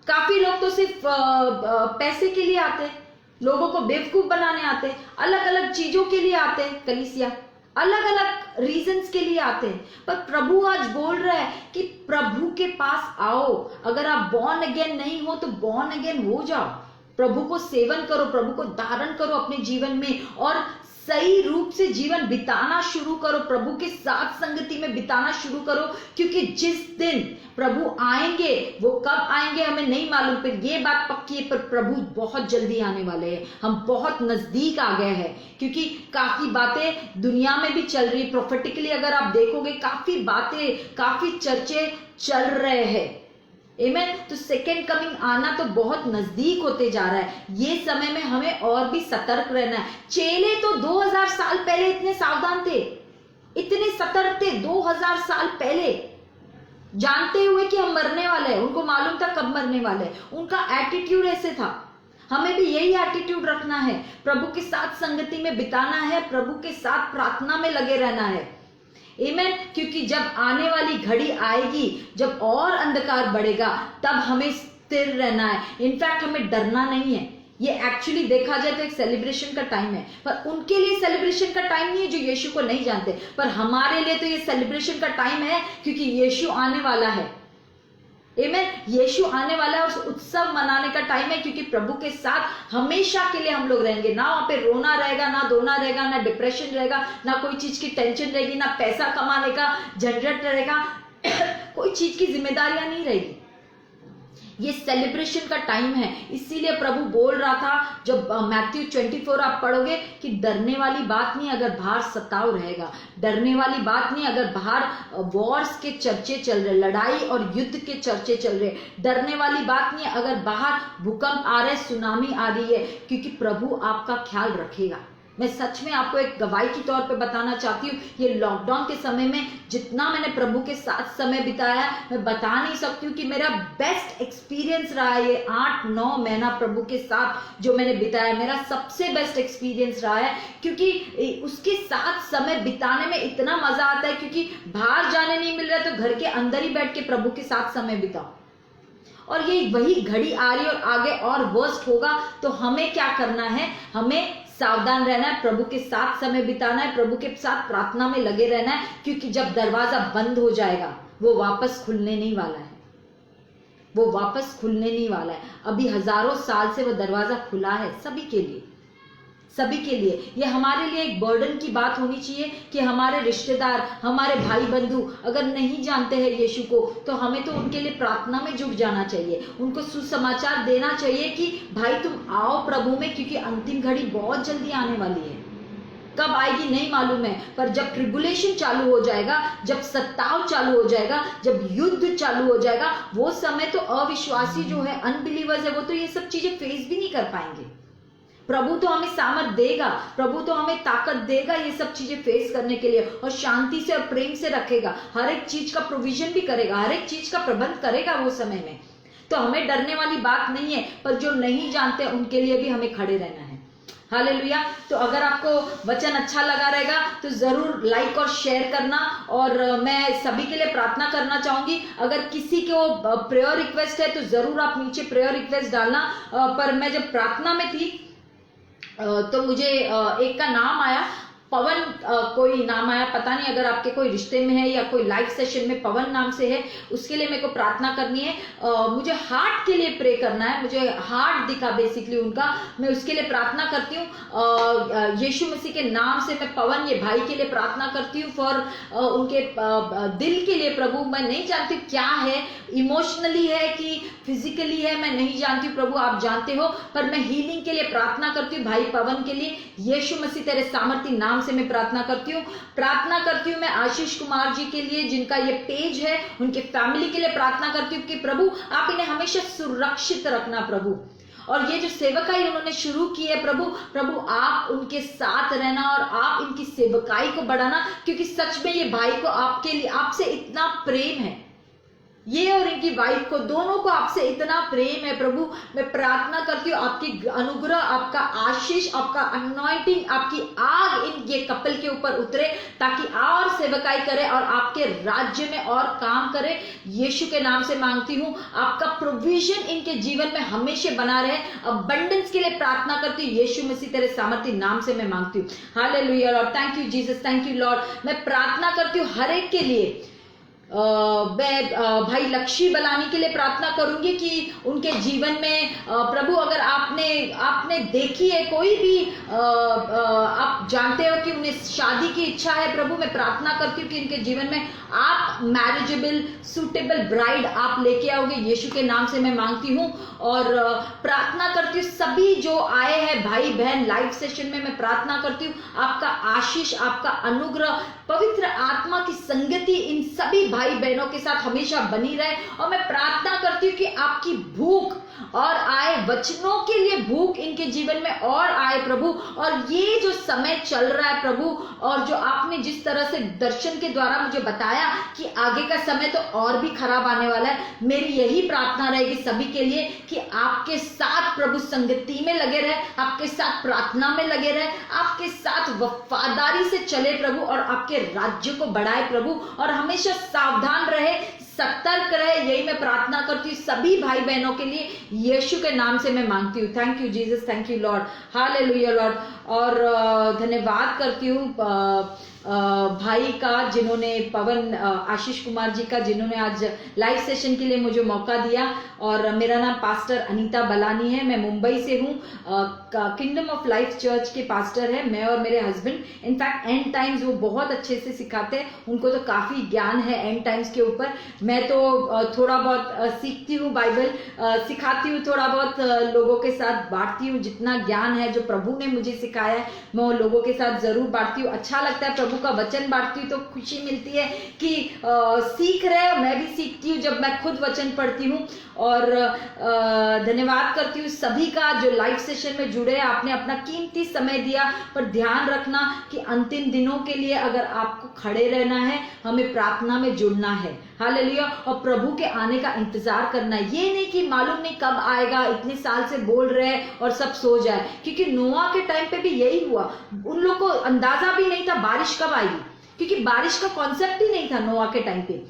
काफी लोग तो सिर्फ पैसे के लिए आते हैं, लोगों को बेवकूफ बनाने आते हैं, अलग अलग चीजों के लिए आते हैं कलीसिया, अलग अलग रीजंस के लिए आते हैं। पर प्रभु आज बोल रहा है कि प्रभु के पास आओ। अगर आप बॉर्न अगेन नहीं हो तो बॉर्न अगेन हो जाओ, प्रभु को सेवन करो, प्रभु को धारण करो अपने जीवन में और सही रूप से जीवन बिताना शुरू करो, प्रभु के साथ संगति में बिताना शुरू करो। क्योंकि जिस दिन प्रभु आएंगे, वो कब आएंगे हमें नहीं मालूम, पर ये बात पक्की है, पर प्रभु बहुत जल्दी आने वाले हैं। हम बहुत नजदीक आ गए हैं, क्योंकि काफी बातें दुनिया में भी चल रही, प्रोफेटिकली अगर आप देखोगे काफी बातें, काफी चर्चे चल रहे हैं। आमीन। तो सेकेंड कमिंग आना तो बहुत नजदीक होते जा रहा है। ये समय में हमें और भी सतर्क रहना है। चेले तो 2000 साल पहले इतने सावधान थे, इतने सतर्क थे, 2000 साल पहले, जानते हुए कि हम मरने वाले हैं, उनको मालूम था कब मरने वाले हैं। उनका एटीट्यूड ऐसे था। हमें भी यही एटीट्यूड रखना है, प्रभु के साथ संगति में बिताना है, प्रभु के साथ प्रार्थना में लगे रहना है। आमीन। क्योंकि जब आने वाली घड़ी आएगी, जब और अंधकार बढ़ेगा, तब हमें स्थिर रहना है। इनफैक्ट हमें डरना नहीं है। ये एक्चुअली देखा जाए तो एक सेलिब्रेशन का टाइम है, पर उनके लिए सेलिब्रेशन का टाइम नहीं है जो यीशु को नहीं जानते, पर हमारे लिए तो ये सेलिब्रेशन का टाइम है, क्योंकि यीशु आने वाला है। आमेन। यीशु आने वाला है और उत्सव मनाने का टाइम है, क्योंकि प्रभु के साथ हमेशा के लिए हम लोग रहेंगे। ना वहां पे रोना रहेगा, ना धोना रहेगा, ना डिप्रेशन रहेगा, ना कोई चीज की टेंशन रहेगी, ना पैसा कमाने का झंझट रहेगा कोई चीज की जिम्मेदारियां नहीं रहेगी। ये सेलिब्रेशन का टाइम है। इसीलिए प्रभु बोल रहा था, जब मैथ्यू 24 आप पढ़ोगे, कि डरने वाली बात नहीं अगर बाहर सताव रहेगा, डरने वाली बात नहीं अगर बाहर वॉर्स के चर्चे चल रहे, लड़ाई और युद्ध के चर्चे चल रहे, डरने वाली बात नहीं अगर बाहर भूकंप आ रहे, सुनामी आ रही है, क्योंकि प्रभु आपका ख्याल रखेगा। मैं सच में आपको एक गवाही के तौर पे बताना चाहती हूँ, ये लॉकडाउन के समय में जितना मैंने प्रभु के साथ समय बिताया, मैं बता नहीं सकती हूँ कि मेरा बेस्ट एक्सपीरियंस रहा है। ये 8-9 महीना प्रभु के साथ जो मैंने बिताया, मेरा सबसे बेस्ट एक्सपीरियंस रहा है, क्योंकि उसके साथ समय बिताने में इतना मजा आता है, क्योंकि बाहर जाने नहीं मिल रहा है, तो घर के अंदर ही बैठ के प्रभु के साथ समय बिताओ। और ये वही घड़ी आ रही है और आगे और वर्स्ट होगा, तो हमें क्या करना है? हमें सावधान रहना है, प्रभु के साथ समय बिताना है, प्रभु के साथ प्रार्थना में लगे रहना है, क्योंकि जब दरवाजा बंद हो जाएगा वो वापस खुलने नहीं वाला है। वो वापस खुलने नहीं वाला है। अभी हजारों साल से वो दरवाजा खुला है सभी के लिए, सभी के लिए। ये हमारे लिए एक बर्डन की बात होनी चाहिए कि हमारे रिश्तेदार, हमारे भाई बंधु अगर नहीं जानते हैं यीशु को, तो हमें तो उनके लिए प्रार्थना में जुट जाना चाहिए, उनको सुसमाचार देना चाहिए कि भाई तुम आओ प्रभु में, क्योंकि अंतिम घड़ी बहुत जल्दी आने वाली है। कब आएगी नहीं मालूम है, पर जब ट्रिबुलेशन चालू हो जाएगा, जब सत्ताव चालू हो जाएगा, जब युद्ध चालू हो जाएगा, वो समय तो अविश्वासी जो है, अनबिलीवर्स है, वो तो ये सब चीजें फेस भी नहीं कर पाएंगे। प्रभु तो हमें सामर्थ देगा, प्रभु तो हमें ताकत देगा ये सब चीजें फेस करने के लिए, और शांति से और प्रेम से रखेगा, हर एक चीज का प्रोविजन भी करेगा, हर एक चीज का प्रबंध करेगा वो समय में। तो हमें डरने वाली बात नहीं है, पर जो नहीं जानते उनके लिए भी हमें खड़े रहना है। हालेलुया। तो अगर आपको वचन अच्छा लगा रहेगा तो जरूर लाइक और शेयर करना, और मैं सभी के लिए प्रार्थना करना चाहूंगी। अगर किसी को प्रेयर रिक्वेस्ट है तो जरूर आप नीचे प्रेयर रिक्वेस्ट डालना। पर मैं जब प्रार्थना में थी तो मुझे एक का नाम आया, पवन कोई नाम आया, पता नहीं अगर आपके कोई रिश्ते में है या कोई लाइव सेशन में पवन नाम से है, उसके लिए मेरे को प्रार्थना करनी है। मुझे हार्ट के लिए प्रे करना है, मुझे हार्ट दिखा बेसिकली उनका, मैं उसके लिए प्रार्थना करती हूँ। यीशु मसीह के नाम से मैं पवन ये भाई के लिए प्रार्थना करती हूँ, फॉर उनके दिल के लिए। प्रभु मैं नहीं जानती क्या है, इमोशनली है कि फिजिकली है, मैं नहीं जानती, प्रभु आप जानते हो, पर मैं हीलिंग के लिए प्रार्थना करती हूँ भाई पवन के लिए। यीशु मसीह तेरे सामर्थी नाम से मैं प्रार्थना करती हूँ। प्रार्थना करती हूँ मैं आशीष कुमार जी के लिए, जिनका ये पेज है, उनके फैमिली के लिए प्रार्थना करती हूँ कि प्रभु आप इन्हें हमेशा सुरक्षित रखना प्रभु। और ये जो सेवकाई उन्होंने शुरू की है प्रभु आप उनके साथ रहना और आप इनकी सेवकाई को बढ़ाना, क्योंकि सच में ये भाई को आपके लिए, आपसे इतना प्रेम है, ये और इनकी वाइफ को, दोनों को आपसे इतना प्रेम है प्रभु। मैं प्रार्थना करती हूँ आपकी अनुग्रह, आपका आशीष, आपका अनॉइंटिंग, आपकी आग इन ये कपल के ऊपर उतरे, ताकि और सेवकाई करे और आपके राज्य में और काम करे। यीशु के नाम से मांगती हूँ, आपका प्रोविजन इनके जीवन में हमेशा बना रहे। अबंडेंस के लिए प्रार्थना करती हूँ, यीशु मसीह तेरे सामर्थी नाम से मैं मांगती हूँ। Hallelujah Lord, thank you Jesus, thank you Lord. मैं प्रार्थना करती हूँ हर एक के लिए। मैं भाई लक्ष्मी बलानी के लिए प्रार्थना करूंगी कि उनके जीवन में प्रभु अगर आपने देखी है कोई भी आप जानते हो कि उन्हें शादी की इच्छा है प्रभु, मैं प्रार्थना करती हूँ कि इनके जीवन में आप मैरिजेबल सूटेबल ब्राइड आप लेके आओगे, यीशु के नाम से मैं मांगती हूँ। और प्रार्थना करती हूँ सभी जो आए हैं भाई बहन लाइव सेशन में, मैं प्रार्थना करती हूँ आपका आशीष, आपका अनुग्रह, पवित्र आत्मा की संगति इन सभी भाई बहनों के साथ हमेशा बनी रहे। और मैं प्रार्थना करती हूँ कि आपकी भूख और आए, वचनों के लिए भूख इनके जीवन में और आए प्रभु। और ये जो समय चल रहा है प्रभु, और जो आपने जिस तरह से दर्शन के द्वारा मुझे बताया कि आगे का समय तो और भी खराब आने वाला है, मेरी यही प्रार्थना रहेगी सभी के लिए कि आपके साथ प्रभु संगति में लगे रहे, आपके साथ प्रार्थना में लगे रहे, आपके साथ वफादारी से चले प्रभु, और आपके राज्य को बढ़ाए प्रभु, और हमेशा सावधान रहे, सतर्क रहे, यही मैं प्रार्थना करती हूँ सभी भाई बहनों के लिए, यीशु के नाम से मैं मांगती हूँ। Thank you Jesus, thank you Lord, hallelujah Lord. और धन्यवाद करती हूँ भाई का, जिन्होंने पवन आशीष कुमार जी का, जिन्होंने आज लाइव सेशन के लिए मुझे मौका दिया। और मेरा नाम पास्टर अनीता बलानी है, मैं मुंबई से हूँ, किंगडम ऑफ लाइफ चर्च के पास्टर है मैं और मेरे हस्बैंड। इनफैक्ट एंड टाइम्स वो बहुत अच्छे से सिखाते हैं, उनको तो काफ़ी ज्ञान है एंड टाइम्स के ऊपर। मैं तो थोड़ा बहुत सीखती हूँ, बाइबल सिखाती हूँ, थोड़ा बहुत लोगों के साथ बांटती हूँ, जितना ज्ञान है जो प्रभु ने मुझे सिखाया है मैं वो लोगों के साथ जरूर बांटती हूँ। अच्छा लगता है, प्रभु का वचन बांटती हूँ तो खुशी मिलती है कि सीख रहे हैं, मैं भी सीखती हूँ जब मैं खुद वचन पढ़ती हूँ। और धन्यवाद करती हूँ सभी का जो लाइव सेशन में जुड़े, आपने अपना कीमती समय दिया। पर ध्यान रखना कि अंतिम दिनों के लिए अगर आपको खड़े रहना है, हमें प्रार्थना में जुड़ना है, हालेलुया, और प्रभु के आने का इंतजार करना है। ये नहीं कि मालूम नहीं कब आएगा, इतने साल से बोल रहे हैं और सब सो जाए, क्योंकि नोआ के टाइम पे भी यही हुआ। उन लोग को अंदाजा भी नहीं था बारिश कब आएगी, क्योंकि बारिश का कॉन्सेप्ट ही नहीं था नोआ के टाइम पे।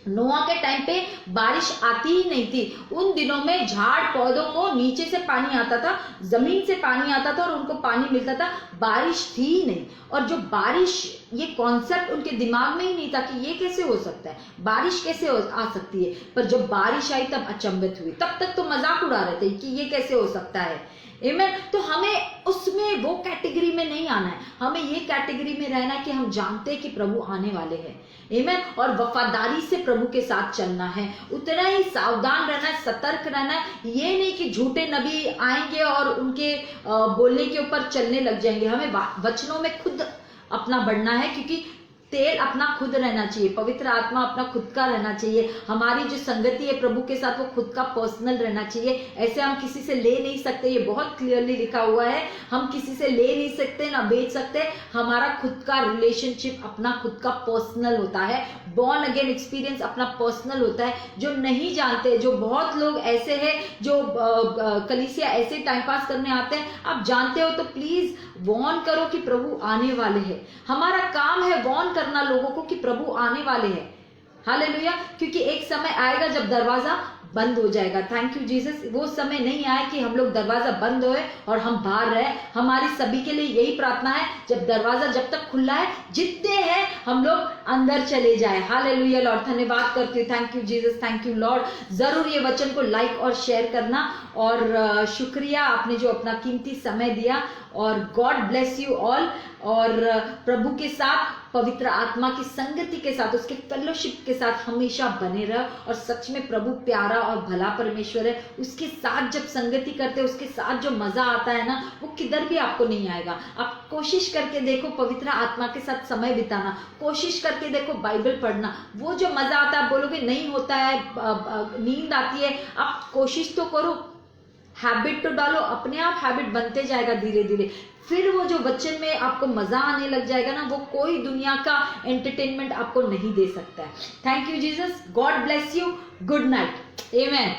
नोआ के टाइम पे बारिश आती ही नहीं थी। उन दिनों में झाड़ पौधों को नीचे से पानी आता था, जमीन से पानी आता था और उनको पानी मिलता था, बारिश थी ही नहीं। और जो बारिश, ये कॉन्सेप्ट उनके दिमाग में ही नहीं था कि ये कैसे हो सकता है, बारिश कैसे आ सकती है। पर जब बारिश आई तब अचंभित हुई, तब तक तो मजाक उड़ा रहे थे कि ये कैसे हो सकता है। आमीन। तो हमें उसमें वो कैटेगरी में नहीं आना है, हमें ये कैटेगरी में रहना है कि हम जानते हैं कि प्रभु आने वाले हैं। आमीन। और वफादारी से प्रभु के साथ चलना है, उतना ही सावधान रहना है, सतर्क रहना है। ये नहीं कि झूठे नबी आएंगे और उनके बोलने के ऊपर चलने लग जाएंगे। हमें वचनों में खुद अपना बढ़ना है, क्योंकि तेल अपना खुद रहना चाहिए, पवित्र आत्मा अपना खुद का रहना चाहिए। हमारी जो संगति है प्रभु के साथ वो खुद का पर्सनल रहना चाहिए। ऐसे हम किसी से ले नहीं सकते, ये बहुत क्लियरली लिखा हुआ है, हम किसी से ले नहीं सकते ना बेच सकते। हमारा खुद का रिलेशनशिप अपना खुद का पर्सनल होता है, बॉर्न अगेन एक्सपीरियंस अपना पर्सनल होता है। जो नहीं जानते, जो बहुत लोग ऐसे हैं जो कलीसिया ऐसे टाइम पास करने आते हैं, आप जानते हो तो प्लीज वॉर्न करो कि प्रभु आने वाले हैं। हमारा काम है वॉर्न करना लोगों को कि प्रभु आने वाले हैं, हालेलुया। क्योंकि एक समय आएगा जब दरवाजा बंद हो जाएगा। Thank you Jesus. वो समय नहीं आया कि हम लोग दरवाजा बंद होए और हम बाहर रहे। हमारी सभी के लिए यही प्रार्थना है, जब दरवाजा जब तक खुला है, जितने हैं हम लोग अंदर चले जाए। हालेलुया लॉर्ड, धन्यवाद करती हूँ। Thank you Jesus, thank you Lord. जरूर ये वचन को लाइक और शेयर करना, और शुक्रिया आपने जो अपना कीमती समय दिया, और गॉड ब्लेस यू ऑल। और प्रभु के साथ, पवित्र आत्मा की संगति के साथ, उसके फेलोशिप के साथ हमेशा बने रहो। और सच में प्रभु प्यारा और भला परमेश्वर है, उसके साथ जब संगति करते हैं, उसके साथ जो मजा आता है ना, वो किधर भी आपको नहीं आएगा। आप कोशिश करके देखो पवित्र आत्मा के साथ समय बिताना, कोशिश करके देखो बाइबल पढ़ना, वो जो मजा आता है, आप बोलोगे नहीं होता है, नींद आती है, आप कोशिश तो करो, हैबिट तो डालो, अपने आप हैबिट बनते जाएगा धीरे धीरे। फिर वो जो वचन में आपको मजा आने लग जाएगा ना, वो कोई दुनिया का एंटरटेनमेंट आपको नहीं दे सकता है। Thank you Jesus, God bless you, good night, amen.